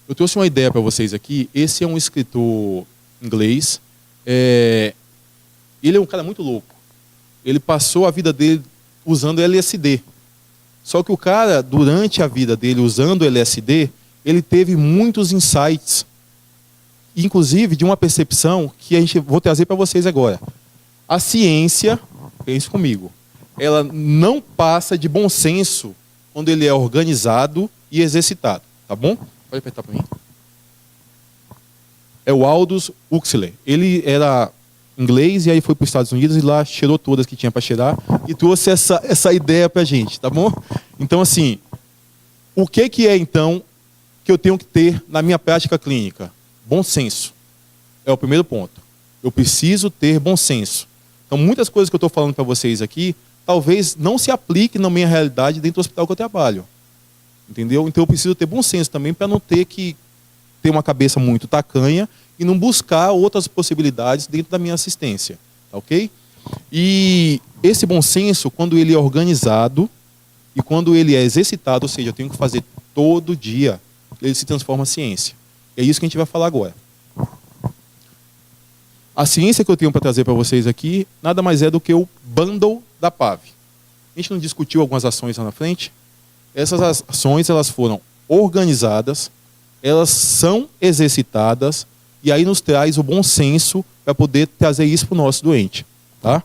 Eu trouxe uma ideia para vocês aqui. Esse é um escritor inglês. Ele é um cara muito louco. Ele passou a vida dele usando LSD. Só que o cara, durante a vida dele usando LSD, ele teve muitos insights, inclusive de uma percepção que vou trazer para vocês agora. A ciência, pense comigo, ela não passa de bom senso quando ele é organizado e exercitado. Tá bom? Pode apertar para mim. É o Aldous Huxley. Ele era inglês e aí foi para os Estados Unidos e lá cheirou todas que tinha para cheirar e trouxe essa ideia para a gente, tá bom? Então, assim, o que é, então, que eu tenho que ter na minha prática clínica? Bom senso. É o primeiro ponto. Eu preciso ter bom senso. Então, muitas coisas que eu estou falando para vocês aqui, talvez não se apliquem na minha realidade dentro do hospital que eu trabalho. Entendeu? Então, eu preciso ter bom senso também para não ter que ter uma cabeça muito tacanha e não buscar outras possibilidades dentro da minha assistência. Tá ok? E esse bom senso, quando ele é organizado e quando ele é exercitado, ou seja, eu tenho que fazer todo dia, ele se transforma em ciência. É isso que a gente vai falar agora. A ciência que eu tenho para trazer para vocês aqui, nada mais é do que o bundle da PAV. A gente não discutiu algumas ações lá na frente? Essas ações, elas foram organizadas, elas são exercitadas, e aí nos traz o bom senso para poder trazer isso para o nosso doente. Tá?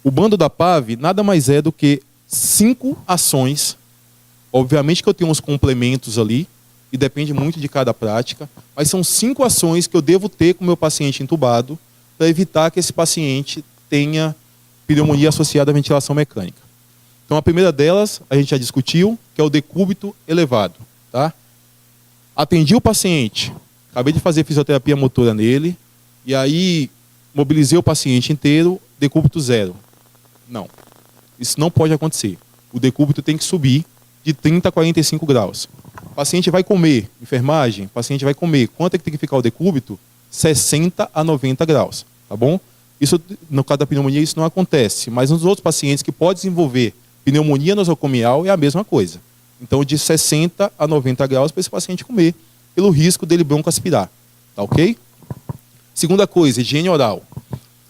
O bundle da PAV nada mais é do que 5 ações. Obviamente que eu tenho uns complementos ali, e depende muito de cada prática, mas são 5 ações que eu devo ter com o meu paciente entubado para evitar que esse paciente tenha pneumonia associada à ventilação mecânica. Então, a primeira delas, a gente já discutiu, que é o decúbito elevado. Tá? Atendi o paciente, acabei de fazer fisioterapia motora nele, e aí mobilizei o paciente inteiro, decúbito 0. Não, isso não pode acontecer. O decúbito tem que subir de 30 a 45 graus. O paciente vai comer, enfermagem, o paciente vai comer. Quanto é que tem que ficar o decúbito? 60 a 90 graus. tá bom? Isso, no caso da pneumonia, isso não acontece, mas nos outros pacientes que podem desenvolver pneumonia nosocomial é a mesma coisa. Então, de 60 a 90 graus para esse paciente comer, pelo risco dele broncoaspirar, tá ok? Segunda coisa, higiene oral.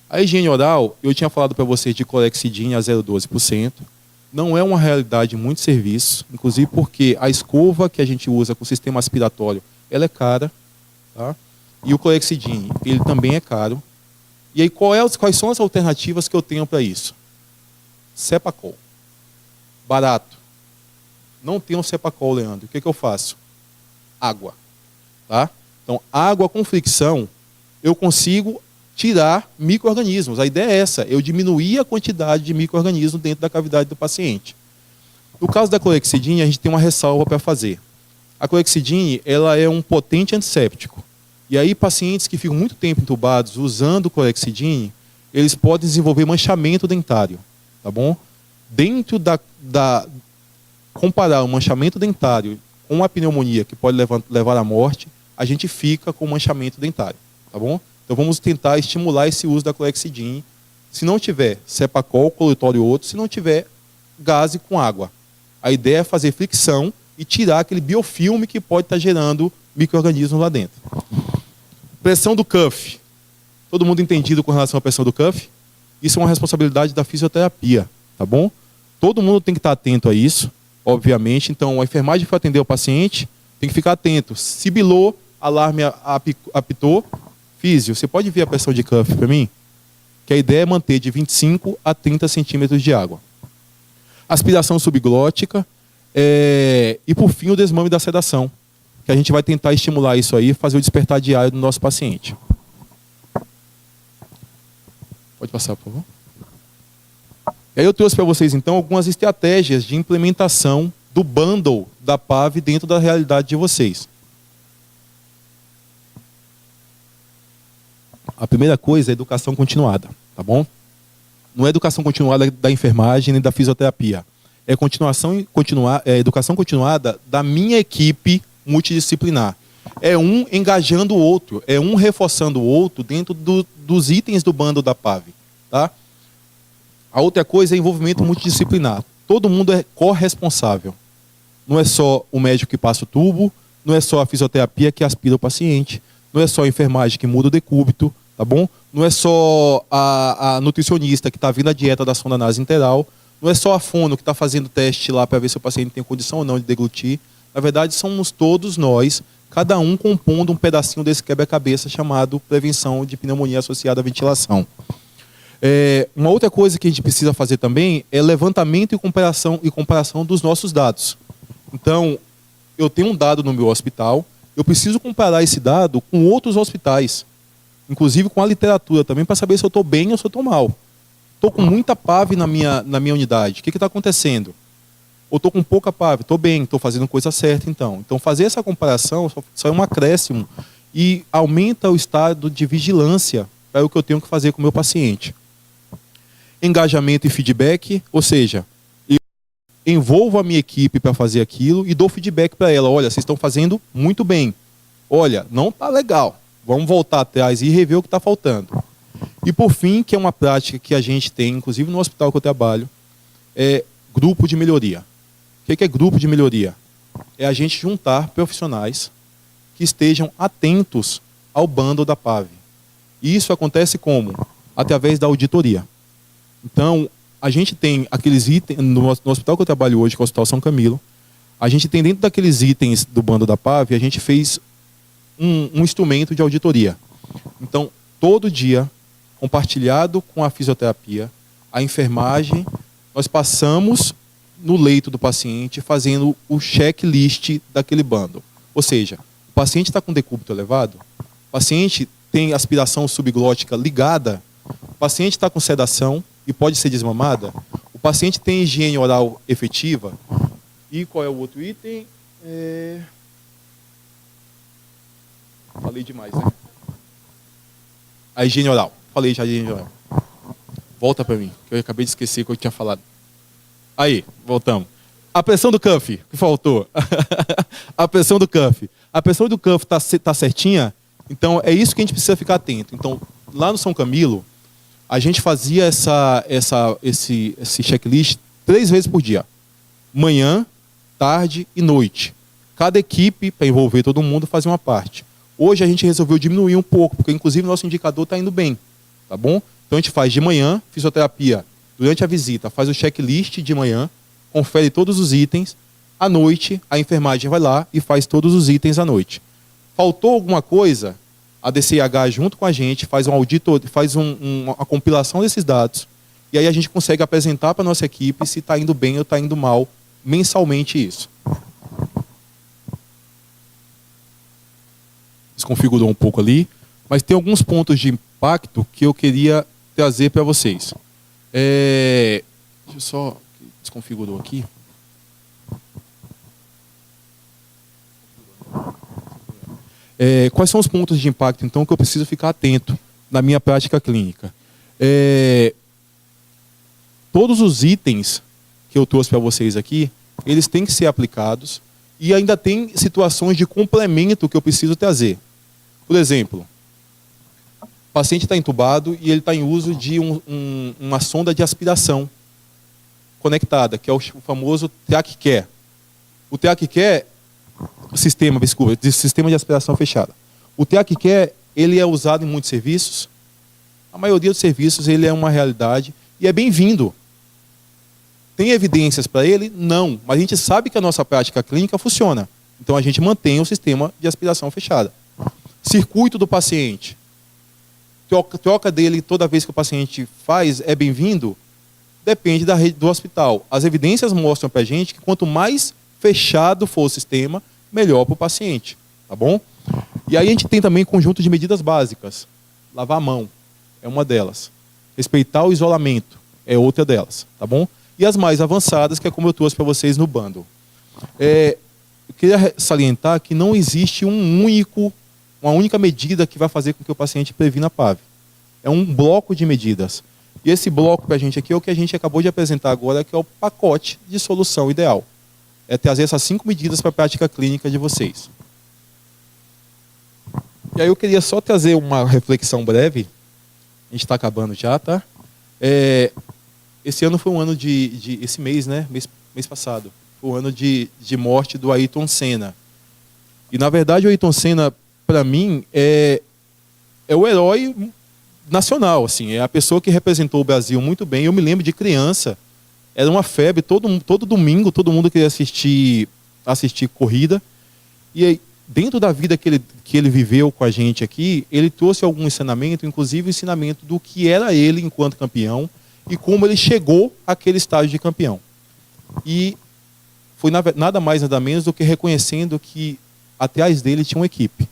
A higiene oral, eu tinha falado para vocês de clorexidina a 0,12%. Não é uma realidade de muito serviço, inclusive porque a escova que a gente usa com o sistema aspiratório, ela é cara, tá? E o clorexidine, ele também é caro. E aí, quais são as alternativas que eu tenho para isso? Cepacol. Barato. Não tenho Cepacol, Leandro. O que eu faço? Água. Tá? Então, água com fricção, eu consigo tirar micro-organismos. A ideia é essa, eu diminuir a quantidade de micro-organismos dentro da cavidade do paciente. No caso da clorexidine, a gente tem uma ressalva para fazer. A clorexidine, ela é um potente antisséptico. E aí, pacientes que ficam muito tempo entubados usando clorexidine, eles podem desenvolver manchamento dentário, tá bom? Dentro comparar o manchamento dentário com a pneumonia, que pode levar à morte, a gente fica com manchamento dentário, tá bom? Então vamos tentar estimular esse uso da clorexidine. Se não tiver Cepacol, colutório ou outro, se não tiver gase com água. A ideia é fazer fricção e tirar aquele biofilme que pode estar gerando micro-organismos lá dentro. Pressão do cuff. Todo mundo entendido com relação à pressão do cuff? Isso é uma responsabilidade da fisioterapia, tá bom? Todo mundo tem que estar atento a isso, obviamente. Então, a enfermagem que for atender o paciente tem que ficar atento. Sibilou, alarme apitou. Físio, você pode ver a pressão de cuff para mim? Que a ideia é manter de 25 a 30 centímetros de água. Aspiração subglótica. E, por fim, o desmame da sedação. Que a gente vai tentar estimular isso aí, fazer o despertar diário do nosso paciente. Pode passar, por favor. E aí eu trouxe para vocês, então, algumas estratégias de implementação do bundle da PAV dentro da realidade de vocês. A primeira coisa é educação continuada, tá bom? Não é educação continuada da enfermagem nem da fisioterapia. É educação continuada da minha equipe multidisciplinar. É um engajando o outro, é um reforçando o outro dentro dos itens do bundle da PAV, tá? A outra coisa é envolvimento multidisciplinar. Todo mundo é corresponsável. Não é só o médico que passa o tubo, não é só a fisioterapia que aspira o paciente, não é só a enfermagem que muda o decúbito, tá bom? Não é só a nutricionista que está vendo a dieta da sonda nasointeral, não é só a fono que está fazendo teste lá para ver se o paciente tem condição ou não de deglutir. Na verdade, somos todos nós, cada um compondo um pedacinho desse quebra-cabeça chamado prevenção de pneumonia associada à ventilação. Uma outra coisa que a gente precisa fazer também é levantamento e comparação dos nossos dados. Então, eu tenho um dado no meu hospital, eu preciso comparar esse dado com outros hospitais, inclusive com a literatura também, para saber se eu estou bem ou se eu estou mal. Estou com muita PAV na minha unidade, o que está acontecendo? Ou estou com pouca PAV, estou bem, estou fazendo coisa certa então. Então, fazer essa comparação só é um acréscimo e aumenta o estado de vigilância para o que eu tenho que fazer com o meu paciente. Engajamento e feedback, ou seja, eu envolvo a minha equipe para fazer aquilo e dou feedback para ela. Olha, vocês estão fazendo muito bem. Olha, não está legal. Vamos voltar atrás e rever o que está faltando. E por fim, que é uma prática que a gente tem, inclusive no hospital que eu trabalho, é grupo de melhoria. O que é grupo de melhoria? É a gente juntar profissionais que estejam atentos ao bundle da PAV. E isso acontece como? Através da auditoria. Então, a gente tem aqueles itens, no hospital que eu trabalho hoje, que é o Hospital São Camilo, a gente tem dentro daqueles itens do bundle da PAV, a gente fez um instrumento de auditoria. Então, todo dia, compartilhado com a fisioterapia, a enfermagem, nós passamos no leito do paciente fazendo o checklist daquele bundle. Ou seja, o paciente está com decúbito elevado, o paciente tem aspiração subglótica ligada, o paciente está com sedação e pode ser desmamada, o paciente tem higiene oral efetiva. E qual é o outro item? Falei demais, né? A higiene oral. Falei já de higiene oral. Volta para mim, que eu acabei de esquecer o que eu tinha falado. Aí, voltamos. A pressão do cuff, que faltou. A pressão do cuff. A pressão do cuff está certinha, então é isso que a gente precisa ficar atento. Então, lá no São Camilo, a gente fazia esse checklist 3 vezes por dia. Manhã, tarde e noite. Cada equipe, para envolver todo mundo, fazia uma parte. Hoje a gente resolveu diminuir um pouco, porque inclusive nosso indicador está indo bem. Tá bom? Então a gente faz de manhã, fisioterapia, durante a visita, faz o checklist de manhã, confere todos os itens. À noite, a enfermagem vai lá e faz todos os itens à noite. Faltou alguma coisa, a DCIH junto com a gente faz um audito, faz uma compilação desses dados, e aí a gente consegue apresentar para a nossa equipe se está indo bem ou está indo mal, mensalmente isso. Desconfigurou um pouco ali, mas tem alguns pontos de impacto que eu queria trazer para vocês. Deixa eu só... Desconfigurou aqui. Quais são os pontos de impacto, então, que eu preciso ficar atento na minha prática clínica? Todos os itens que eu trouxe para vocês aqui, eles têm que ser aplicados e ainda tem situações de complemento que eu preciso trazer. Por exemplo, o paciente está entubado e ele está em uso de uma sonda de aspiração conectada, que é o famoso TeacCare. O TeacCare, sistema de aspiração fechada. O TeacCare, ele é usado em muitos serviços. A maioria dos serviços ele é uma realidade e é bem-vindo. Tem evidências para ele? Não. Mas a gente sabe que a nossa prática clínica funciona. Então a gente mantém o sistema de aspiração fechada. Circuito do paciente. Troca dele toda vez que o paciente faz é bem-vindo? Depende da rede do hospital. As evidências mostram para a gente que quanto mais fechado for o sistema, melhor para o paciente. Tá bom? E aí a gente tem também conjunto de medidas básicas. Lavar a mão é uma delas. Respeitar o isolamento é outra delas. Tá bom? E as mais avançadas, que é como eu trouxe para vocês no bundle. Eu queria salientar que não existe uma única medida que vai fazer com que o paciente previna a PAV. É um bloco de medidas. E esse bloco para a gente aqui é o que a gente acabou de apresentar agora, que é o pacote de solução ideal. É trazer essas 5 medidas para a prática clínica de vocês. E aí eu queria só trazer uma reflexão breve. A gente está acabando já, tá? Esse ano foi um ano esse mês, né? Mês passado. Foi um ano de morte do Ayrton Senna. E, na verdade, o Ayrton Senna, para mim, é o herói nacional, assim. É a pessoa que representou o Brasil muito bem. Eu me lembro de criança, era uma febre, todo domingo, todo mundo queria assistir corrida. E aí, dentro da vida que ele viveu com a gente aqui, ele trouxe algum ensinamento, inclusive o ensinamento do que era ele enquanto campeão e como ele chegou àquele estágio de campeão. E foi nada mais, nada menos do que reconhecendo que atrás dele tinha uma equipe.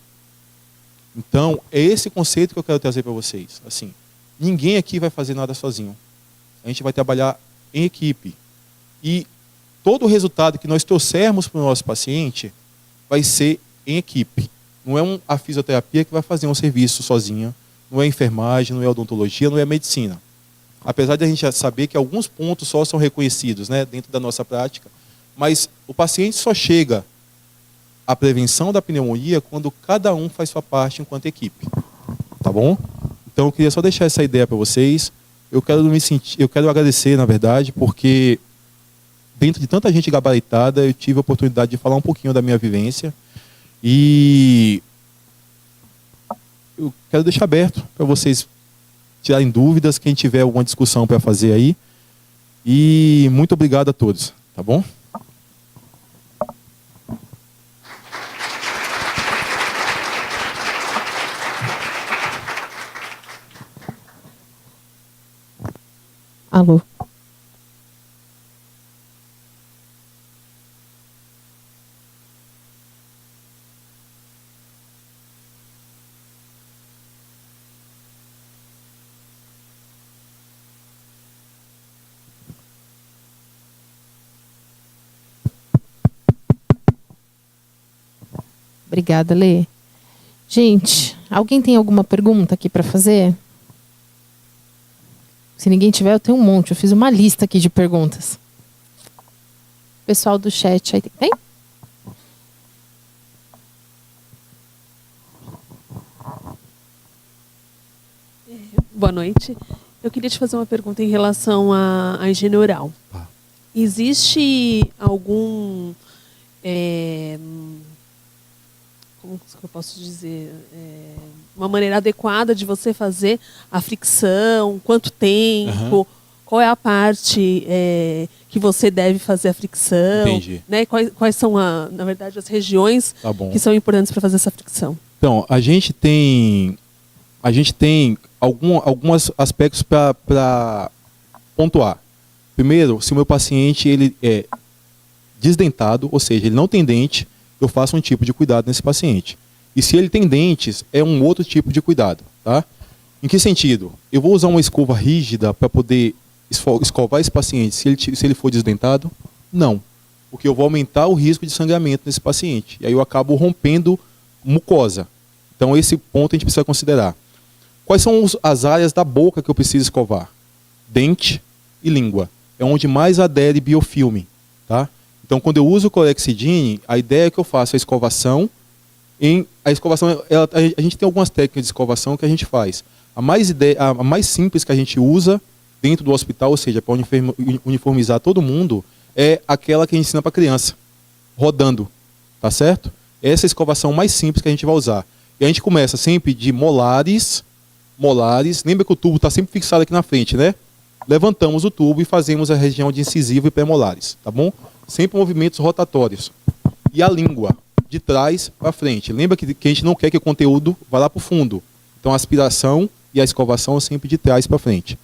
Então, é esse conceito que eu quero trazer para vocês. Assim, ninguém aqui vai fazer nada sozinho. A gente vai trabalhar em equipe. E todo o resultado que nós trouxermos para o nosso paciente vai ser em equipe. Não é a fisioterapia que vai fazer um serviço sozinha, não é a enfermagem, não é a odontologia, não é a medicina. Apesar de a gente saber que alguns pontos só são reconhecidos, né, dentro da nossa prática, mas o paciente só chega à prevenção da pneumonia quando cada um faz sua parte enquanto equipe. Tá bom? Então eu queria só deixar essa ideia para vocês. Eu quero agradecer, na verdade, porque dentro de tanta gente gabaritada, eu tive a oportunidade de falar um pouquinho da minha vivência. E eu quero deixar aberto para vocês tirarem dúvidas, quem tiver alguma discussão para fazer aí. E muito obrigado a todos, tá bom? Alô. Obrigada, Lê. Gente, alguém tem alguma pergunta aqui para fazer? Se ninguém tiver, eu tenho um monte. Eu fiz uma lista aqui de perguntas. Pessoal do chat aí tem? noite. Eu queria te fazer uma pergunta em relação à higiene oral. Existe algum... como que eu posso dizer? Uma maneira adequada de você fazer a fricção? Quanto tempo? Qual é a parte que você deve fazer a fricção? Entendi. Né? Quais são, na verdade, as regiões que são importantes para fazer essa fricção? Então, a gente tem alguns aspectos para pontuar. Primeiro, se o meu paciente ele é desdentado, ou seja, ele não tem dente, eu faço um tipo de cuidado nesse paciente. E se ele tem dentes, é um outro tipo de cuidado, tá? Em que sentido? Eu vou usar uma escova rígida para poder escovar esse paciente se ele for desdentado? Não. Porque eu vou aumentar o risco de sangramento nesse paciente. E aí eu acabo rompendo mucosa. Então esse ponto a gente precisa considerar. Quais são as áreas da boca que eu preciso escovar? Dente e língua. É onde mais adere biofilme, tá? Então quando eu uso o Chlorhexidine, a ideia é que eu faça a escovação. A gente tem algumas técnicas de escovação que a gente faz. A mais simples que a gente usa dentro do hospital, ou seja, para uniformizar todo mundo, é aquela que a gente ensina para criança, rodando, tá certo? Essa é a escovação mais simples que a gente vai usar. E a gente começa sempre de molares. Lembra que o tubo está sempre fixado aqui na frente, né? Levantamos o tubo e fazemos a região de incisivo e pré-molares, tá bom? Sempre movimentos rotatórios. E a língua, de trás para frente. Lembra que a gente não quer que o conteúdo vá lá para o fundo. Então a aspiração e a escovação é sempre de trás para frente.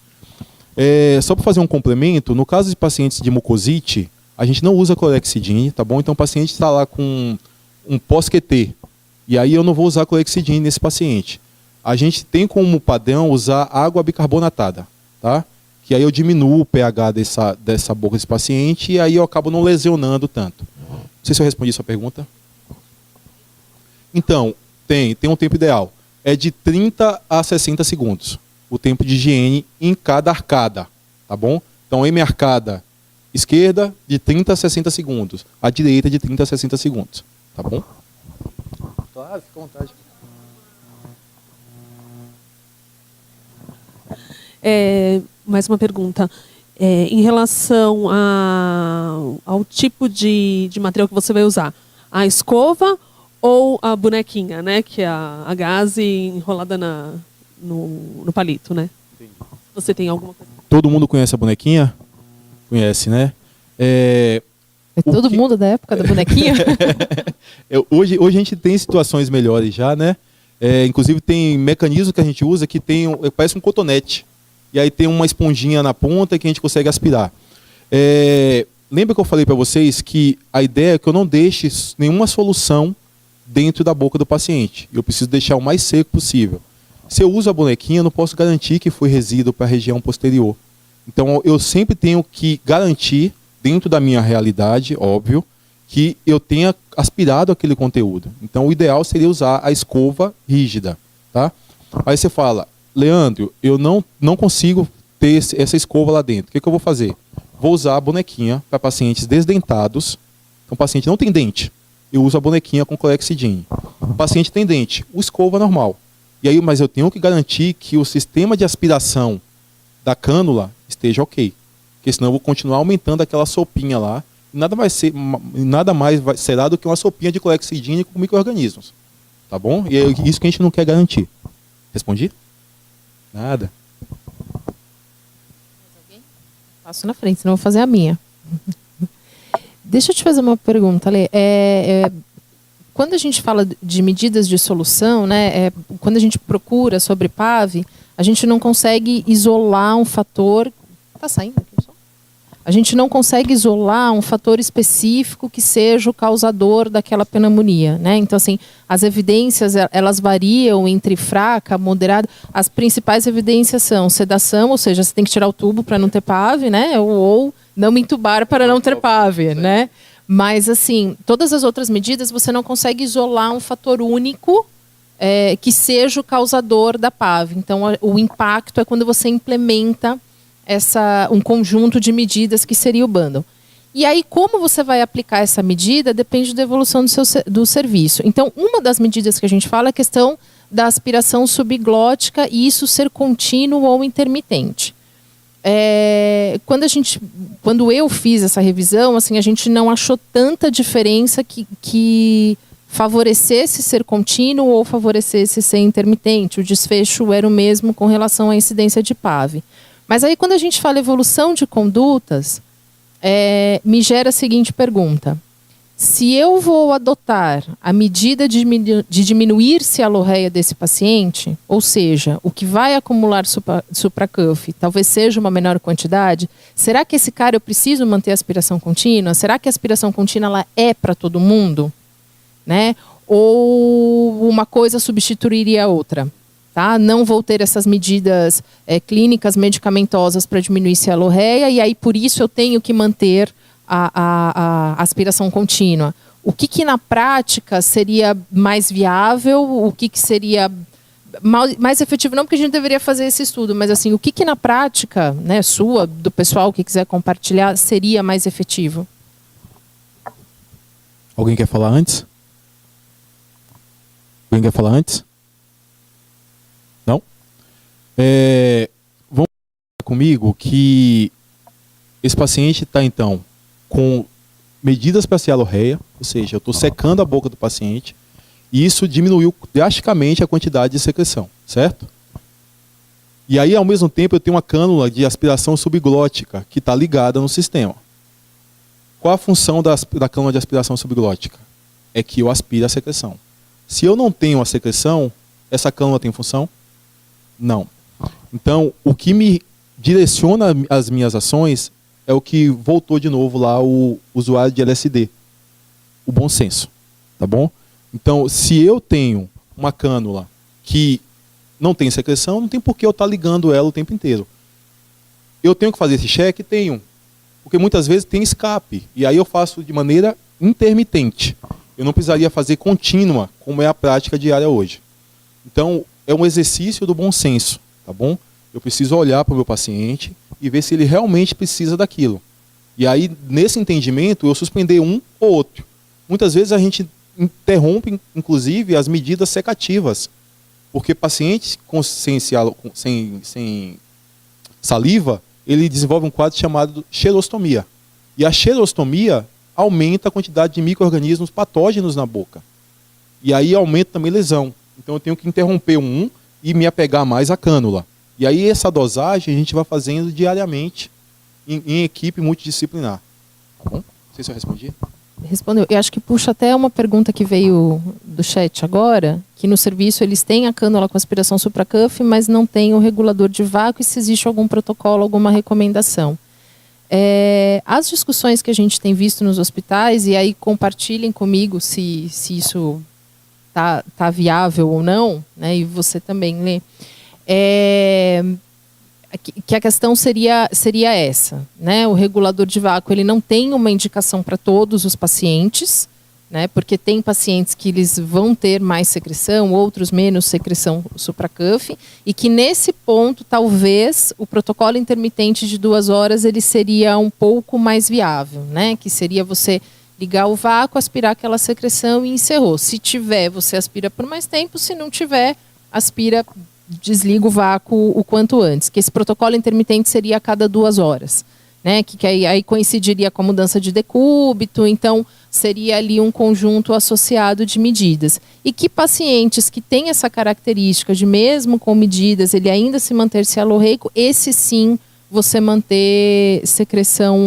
Só para fazer um complemento, no caso de pacientes de mucosite, a gente não usa Chlorhexidine, tá bom? Então o paciente está lá com um pós-QT, e aí eu não vou usar Chlorhexidine nesse paciente. A gente tem como padrão usar água bicarbonatada, tá? Que aí eu diminuo o pH dessa boca desse paciente e aí eu acabo não lesionando tanto. Não sei se eu respondi sua pergunta. Então, tem um tempo ideal. É de 30 a 60 segundos. O tempo de higiene em cada arcada, tá bom? Então, M arcada esquerda, de 30 a 60 segundos. A direita, de 30 a 60 segundos. Tá bom? Claro, fica à vontade. Mais uma pergunta. Em relação ao tipo de material que você vai usar, a escova ou a bonequinha, né? Que é a gaze enrolada no palito, né? Entendi. Você tem alguma coisa? Todo mundo conhece a bonequinha? Conhece, né? Todo mundo da época da bonequinha? Hoje a gente tem situações melhores já, né? Inclusive tem mecanismos que a gente usa que parece um cotonete. E aí tem uma esponjinha na ponta que a gente consegue aspirar. Lembra que eu falei para vocês que a ideia é que eu não deixe nenhuma solução dentro da boca do paciente. Eu preciso deixar o mais seco possível. Se eu uso a bonequinha, eu não posso garantir que foi resíduo para a região posterior. Então eu sempre tenho que garantir, dentro da minha realidade, óbvio, que eu tenha aspirado aquele conteúdo. Então o ideal seria usar a escova rígida, tá? Aí você fala, Leandro, eu não consigo ter essa escova lá dentro. O que eu vou fazer? Vou usar a bonequinha para pacientes desdentados. Então o paciente não tem dente. Eu uso a bonequinha com Chlorhexidine. O paciente tem dente, o escova normal. E aí, mas eu tenho que garantir que o sistema de aspiração da cânula esteja ok. Porque senão eu vou continuar aumentando aquela sopinha lá. E nada mais será do que uma sopinha de Chlorhexidine com micro-organismos. Tá bom? E é isso que a gente não quer garantir. Respondi? Nada. Passo na frente, senão eu vou fazer a minha. Deixa eu te fazer uma pergunta, Lê. Quando a gente fala de medidas de solução, né, quando a gente procura sobre PAV, a gente não consegue isolar um fator... Está saindo aqui o som? A gente não consegue isolar um fator específico que seja o causador daquela pneumonia, né? Então, assim, as evidências, elas variam entre fraca, moderada. As principais evidências são sedação, ou seja, você tem que tirar o tubo para não ter PAV, né? Ou não me entubar para não ter PAV, né? Mas, assim, todas as outras medidas você não consegue isolar um fator único que seja o causador da PAV. Então, o impacto é quando você implementa um conjunto de medidas que seria o bundle. E aí, como você vai aplicar essa medida depende da evolução do serviço. Então, uma das medidas que a gente fala é a questão da aspiração subglótica e isso ser contínuo ou intermitente. Quando eu fiz essa revisão, assim, a gente não achou tanta diferença que favorecesse ser contínuo ou favorecesse ser intermitente. O desfecho era o mesmo com relação à incidência de PAV. Mas aí, quando a gente fala evolução de condutas, me gera a seguinte pergunta. Se eu vou adotar a medida de diminuir-se a alorreia desse paciente, ou seja, o que vai acumular supra-cuff talvez seja uma menor quantidade, será que esse cara eu preciso manter a aspiração contínua? Será que a aspiração contínua ela é para todo mundo? Né? Ou uma coisa substituiria a outra? Tá? Não vou ter essas medidas clínicas medicamentosas para diminuir-se a alorreia e aí por isso eu tenho que manter a aspiração contínua. O que na prática seria mais viável? O que seria mais efetivo? Não porque a gente deveria fazer esse estudo, mas assim, o que na prática, né, sua, do pessoal que quiser compartilhar, seria mais efetivo? Alguém quer falar antes? Alguém quer falar antes? Não? Vamos comigo que esse paciente está, então, com medidas para ser alorreia, ou seja, eu estou secando a boca do paciente, e isso diminuiu drasticamente a quantidade de secreção, certo? E aí, ao mesmo tempo, eu tenho uma cânula de aspiração subglótica que está ligada no sistema. Qual a função da cânula de aspiração subglótica? É que eu aspire a secreção. Se eu não tenho a secreção, essa cânula tem função? Não. Então, o que me direciona as minhas ações é o que voltou de novo lá o usuário de LSD. O bom senso. Tá bom? Então, se eu tenho uma cânula que não tem secreção, não tem por que eu estar ligando ela o tempo inteiro. Eu tenho que fazer esse cheque? Tenho. Porque muitas vezes tem escape. E aí eu faço de maneira intermitente. Eu não precisaria fazer contínua, como é a prática diária hoje. Então, é um exercício do bom senso. Tá bom? Eu preciso olhar para o meu paciente e ver se ele realmente precisa daquilo. E aí, nesse entendimento, eu suspender um ou outro. Muitas vezes a gente interrompe, inclusive, as medidas secativas. Porque pacientes sem saliva, ele desenvolve um quadro chamado xerostomia. E a xerostomia aumenta a quantidade de micro-organismos patógenos na boca. E aí aumenta também lesão. Então eu tenho que interromper um e me apegar mais à cânula. E aí essa dosagem a gente vai fazendo diariamente em equipe multidisciplinar. Tá bom? Não sei se eu respondi. Respondeu. Eu acho que puxa até uma pergunta que veio do chat agora, que no serviço eles têm a cânula com aspiração supracuff, mas não tem o regulador de vácuo e se existe algum protocolo, alguma recomendação. As discussões que a gente tem visto nos hospitais, e aí compartilhem comigo se isso tá viável ou não, né, e você também, Lê, que a questão seria essa, né? O regulador de vácuo ele não tem uma indicação para todos os pacientes, né? Porque tem pacientes que eles vão ter mais secreção, outros menos secreção supracuff, e que nesse ponto talvez o protocolo intermitente de 2 horas ele seria um pouco mais viável, né? Que seria você ligar o vácuo, aspirar aquela secreção e encerrou. Se tiver, você aspira por mais tempo, se não tiver, aspira, desliga o vácuo o quanto antes. Que esse protocolo intermitente seria a cada 2 horas. Né? Que aí coincidiria com a mudança de decúbito, então seria ali um conjunto associado de medidas. E que pacientes que têm essa característica de mesmo com medidas, ele ainda se manter-se alorreico, esse sim você manter secreção,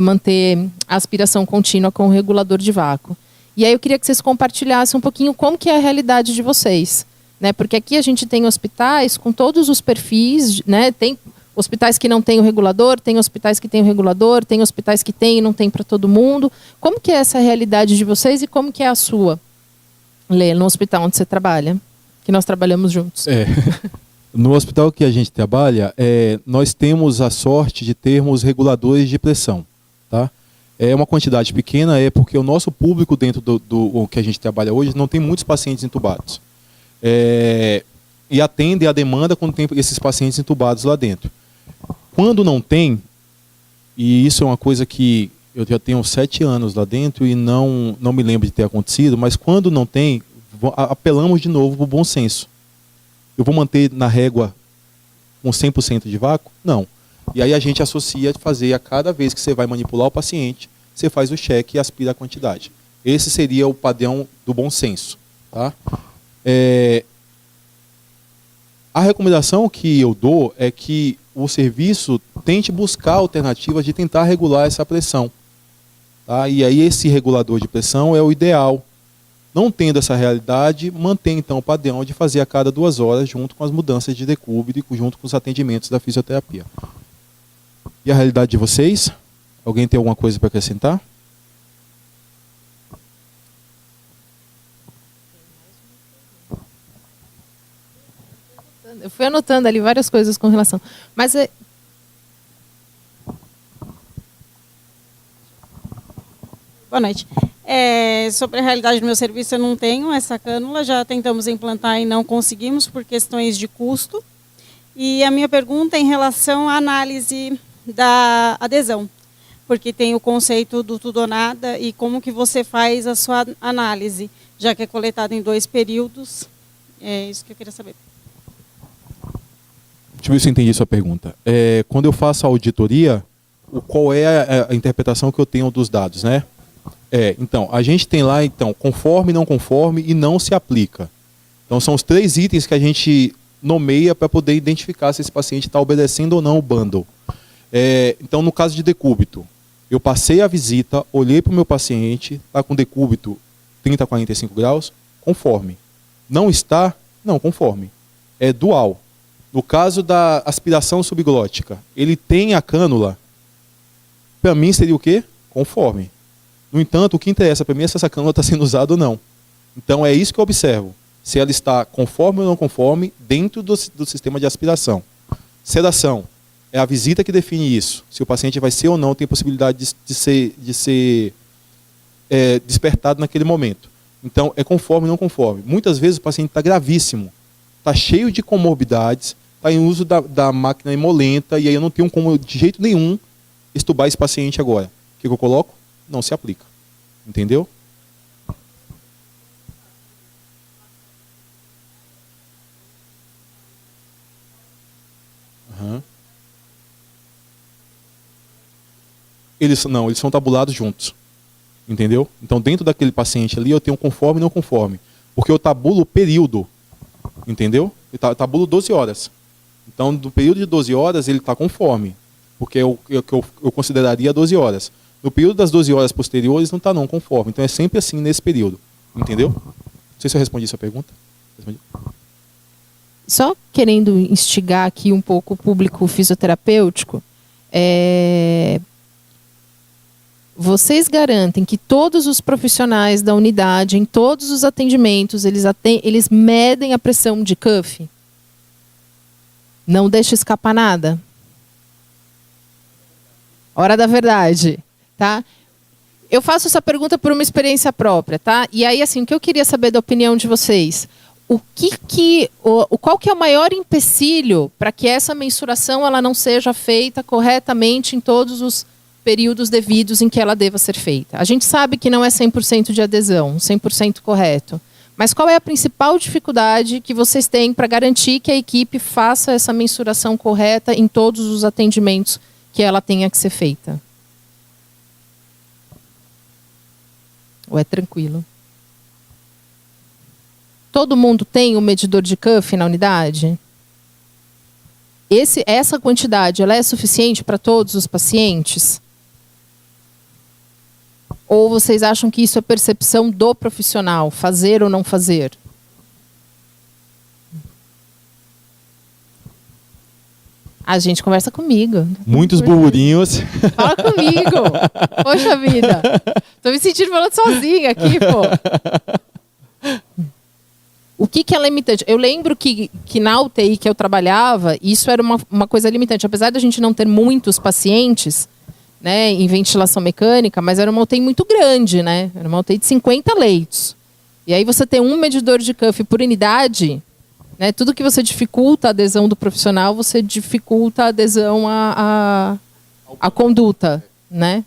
manter a aspiração contínua com o regulador de vácuo. E aí eu queria que vocês compartilhassem um pouquinho como que é a realidade de vocês. Né? Porque aqui a gente tem hospitais com todos os perfis, né? Tem hospitais que não têm o regulador, tem hospitais que têm o regulador, tem hospitais que têm e não tem para todo mundo. Como que é essa realidade de vocês e como que é a sua, Lê, no hospital onde você trabalha? Que nós trabalhamos juntos. No hospital que a gente trabalha, nós temos a sorte de termos reguladores de pressão. Tá? É uma quantidade pequena, porque o nosso público dentro do que a gente trabalha hoje não tem muitos pacientes entubados. E atendem a demanda quando tem esses pacientes entubados lá dentro. Quando não tem, e isso é uma coisa que eu já tenho 7 anos lá dentro e não me lembro de ter acontecido, mas quando não tem, apelamos de novo para o bom senso. Eu vou manter na régua com 100% de vácuo? Não. E aí a gente associa fazer a cada vez que você vai manipular o paciente, você faz o cheque e aspira a quantidade. Esse seria o padrão do bom senso. Tá? A recomendação que eu dou é que o serviço tente buscar alternativas de tentar regular essa pressão. Tá? E aí esse regulador de pressão é o ideal. Não tendo essa realidade, mantém então o padrão de fazer a cada 2 horas, junto com as mudanças de decúbito e junto com os atendimentos da fisioterapia. E a realidade de vocês? Alguém tem alguma coisa para acrescentar? Eu fui anotando ali várias coisas com relação. Mas Boa noite. Sobre a realidade do meu serviço, eu não tenho essa cânula, já tentamos implantar e não conseguimos por questões de custo. E a minha pergunta é em relação à análise da adesão, porque tem o conceito do tudo ou nada e como que você faz a sua análise, já que é coletada em 2 períodos. É isso que eu queria saber. Deixa eu ver se eu entendi sua pergunta. Quando eu faço a auditoria, qual é a interpretação que eu tenho dos dados, né? Então, a gente tem lá, então, conforme, não conforme e não se aplica. Então, são os 3 itens que a gente nomeia para poder identificar se esse paciente está obedecendo ou não o bundle. Então, no caso de decúbito, eu passei a visita, olhei para o meu paciente, está com decúbito 30 a 45 graus, conforme. Não está? Não, conforme. É dual. No caso da aspiração subglótica, ele tem a cânula, para mim seria o quê? Conforme. No entanto, o que interessa para mim é se essa cânula está sendo usada ou não. Então é isso que eu observo. Se ela está conforme ou não conforme dentro do sistema de aspiração. Sedação. É a visita que define isso. Se o paciente vai ser ou não, tem possibilidade de ser despertado naquele momento. Então é conforme ou não conforme. Muitas vezes o paciente está gravíssimo. Está cheio de comorbidades, está em uso da máquina hemolenta, e aí eu não tenho como, de jeito nenhum, estubar esse paciente agora. O que eu coloco? Não se aplica. Entendeu? Uhum. Eles são tabulados juntos. Entendeu? Então, dentro daquele paciente ali, eu tenho conforme e não conforme. Porque eu tabulo o período. Entendeu? Eu tabulo 12 horas. Então, do período de 12 horas, ele está conforme. Porque é o que eu consideraria 12 horas. No período das 12 horas posteriores, não está não conforme. Então, é sempre assim nesse período. Entendeu? Não sei se eu respondi sua pergunta. Respondi? Só querendo instigar aqui um pouco o público fisioterapêutico, vocês garantem que todos os profissionais da unidade, em todos os atendimentos, eles medem a pressão de cuff? Não deixa escapar nada? Hora da verdade, tá? Eu faço essa pergunta por uma experiência própria, tá? E aí, assim, o que eu queria saber da opinião de vocês? Qual que é o maior empecilho para que essa mensuração ela não seja feita corretamente em todos os períodos devidos em que ela deva ser feita? A gente sabe que não é 100% de adesão, 100% correto. Mas qual é a principal dificuldade que vocês têm para garantir que a equipe faça essa mensuração correta em todos os atendimentos que ela tenha que ser feita? Ou é tranquilo? Todo mundo tem um medidor de cuff na unidade? Essa quantidade ela é suficiente para todos os pacientes? Ou vocês acham que isso é percepção do profissional, fazer ou não fazer? A gente conversa comigo. Muitos burburinhos. Fala comigo. Poxa vida. Tô me sentindo falando sozinha aqui, pô. O que é limitante? Eu lembro que na UTI que eu trabalhava, isso era uma coisa limitante. Apesar de a gente não ter muitos pacientes, né, em ventilação mecânica, mas era uma UTI muito grande, né? Era uma UTI de 50 leitos. E aí você tem um medidor de cuff por unidade, né? Tudo que você dificulta a adesão do profissional, você dificulta a adesão à conduta, né?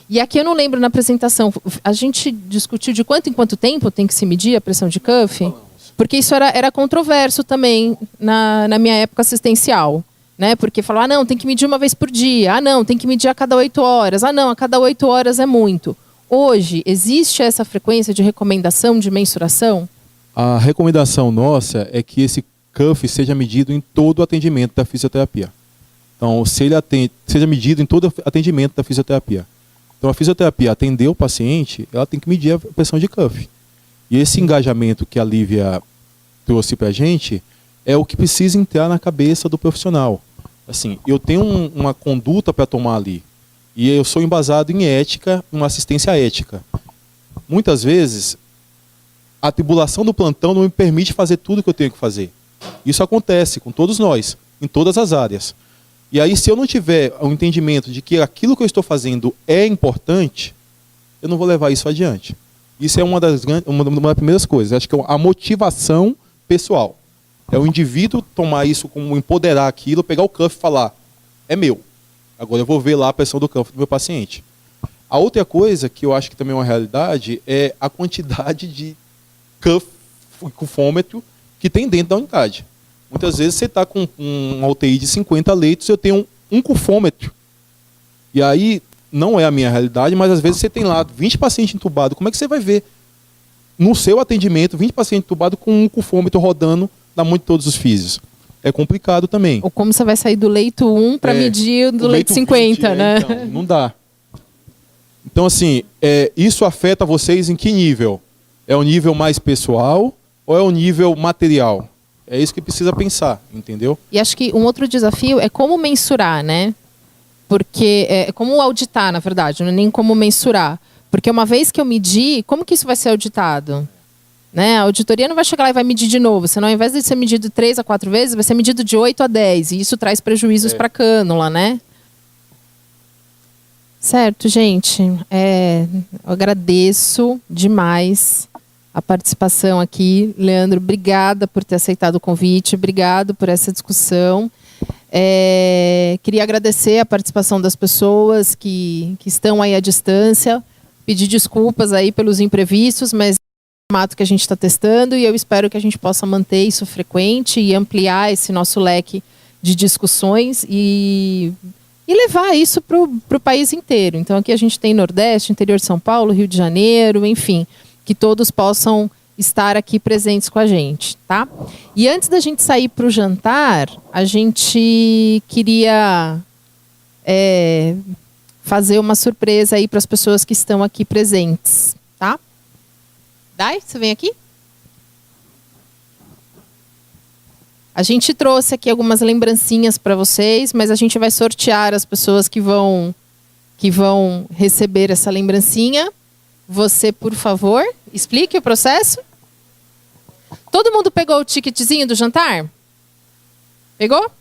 E aqui eu não lembro na apresentação, a gente discutiu de quanto em quanto tempo tem que se medir a pressão de cuff? Porque isso era controverso também na minha época assistencial. Né? Porque falou, não, tem que medir uma vez por dia. Não, tem que medir a cada 8 horas. Não, a cada 8 horas é muito. Hoje, existe essa frequência de recomendação de mensuração? A recomendação nossa é que esse cuff seja medido em todo o atendimento da fisioterapia. Então, se ele seja medido em todo o atendimento da fisioterapia. Então, a fisioterapia atendeu o paciente, ela tem que medir a pressão de cuff. E esse engajamento que a Lívia trouxe para a gente é o que precisa entrar na cabeça do profissional. Assim, eu tenho uma conduta para tomar ali. E eu sou embasado em ética, uma assistência ética. Muitas vezes, a atribulação do plantão não me permite fazer tudo o que eu tenho que fazer. Isso acontece com todos nós, em todas as áreas. E aí, se eu não tiver o entendimento de que aquilo que eu estou fazendo é importante, eu não vou levar isso adiante. Isso é uma das primeiras coisas. Acho que é a motivação pessoal. É o indivíduo tomar isso como empoderar aquilo, pegar o cuff e falar, é meu. Agora eu vou ver lá a pressão do cuff do meu paciente. A outra coisa que eu acho que também é uma realidade é a quantidade de cuffômetro que tem dentro da unidade. Muitas vezes você está com uma UTI de 50 leitos, eu tenho um cuffômetro. E aí, não é a minha realidade, mas às vezes você tem lá 20 pacientes entubados. Como é que você vai ver no seu atendimento 20 pacientes entubados com um cuffômetro rodando na mão de todos os físios? É complicado também. Ou como você vai sair do leito 1 para medir do leito 50, 20, né? Então, não dá. Então, assim, isso afeta vocês em que nível? É o nível mais pessoal ou é o nível material? É isso que precisa pensar, entendeu? E acho que um outro desafio é como mensurar, né? Porque é como auditar, na verdade, não é nem como mensurar. Porque uma vez que eu medir, como que isso vai ser auditado? Né? A auditoria não vai chegar lá e vai medir de novo. Senão, ao invés de ser medido 3 a 4 vezes, vai ser medido de 8 a 10. E isso traz prejuízos para a cânula, né? Certo, gente. Eu agradeço demais a participação aqui. Leandro, obrigada por ter aceitado o convite. Obrigado por essa discussão. Queria agradecer a participação das pessoas que estão aí à distância. Pedir desculpas aí pelos imprevistos, mas formato que a gente está testando e eu espero que a gente possa manter isso frequente e ampliar esse nosso leque de discussões e levar isso para o país inteiro. Então aqui a gente tem Nordeste, interior de São Paulo, Rio de Janeiro, enfim, que todos possam estar aqui presentes com a gente, tá? E antes da gente sair para o jantar, a gente queria fazer uma surpresa aí para as pessoas que estão aqui presentes, tá? Dai, você vem aqui? A gente trouxe aqui algumas lembrancinhas para vocês, mas a gente vai sortear as pessoas que vão receber essa lembrancinha. Você, por favor, explique o processo. Todo mundo pegou o ticketzinho do jantar? Pegou?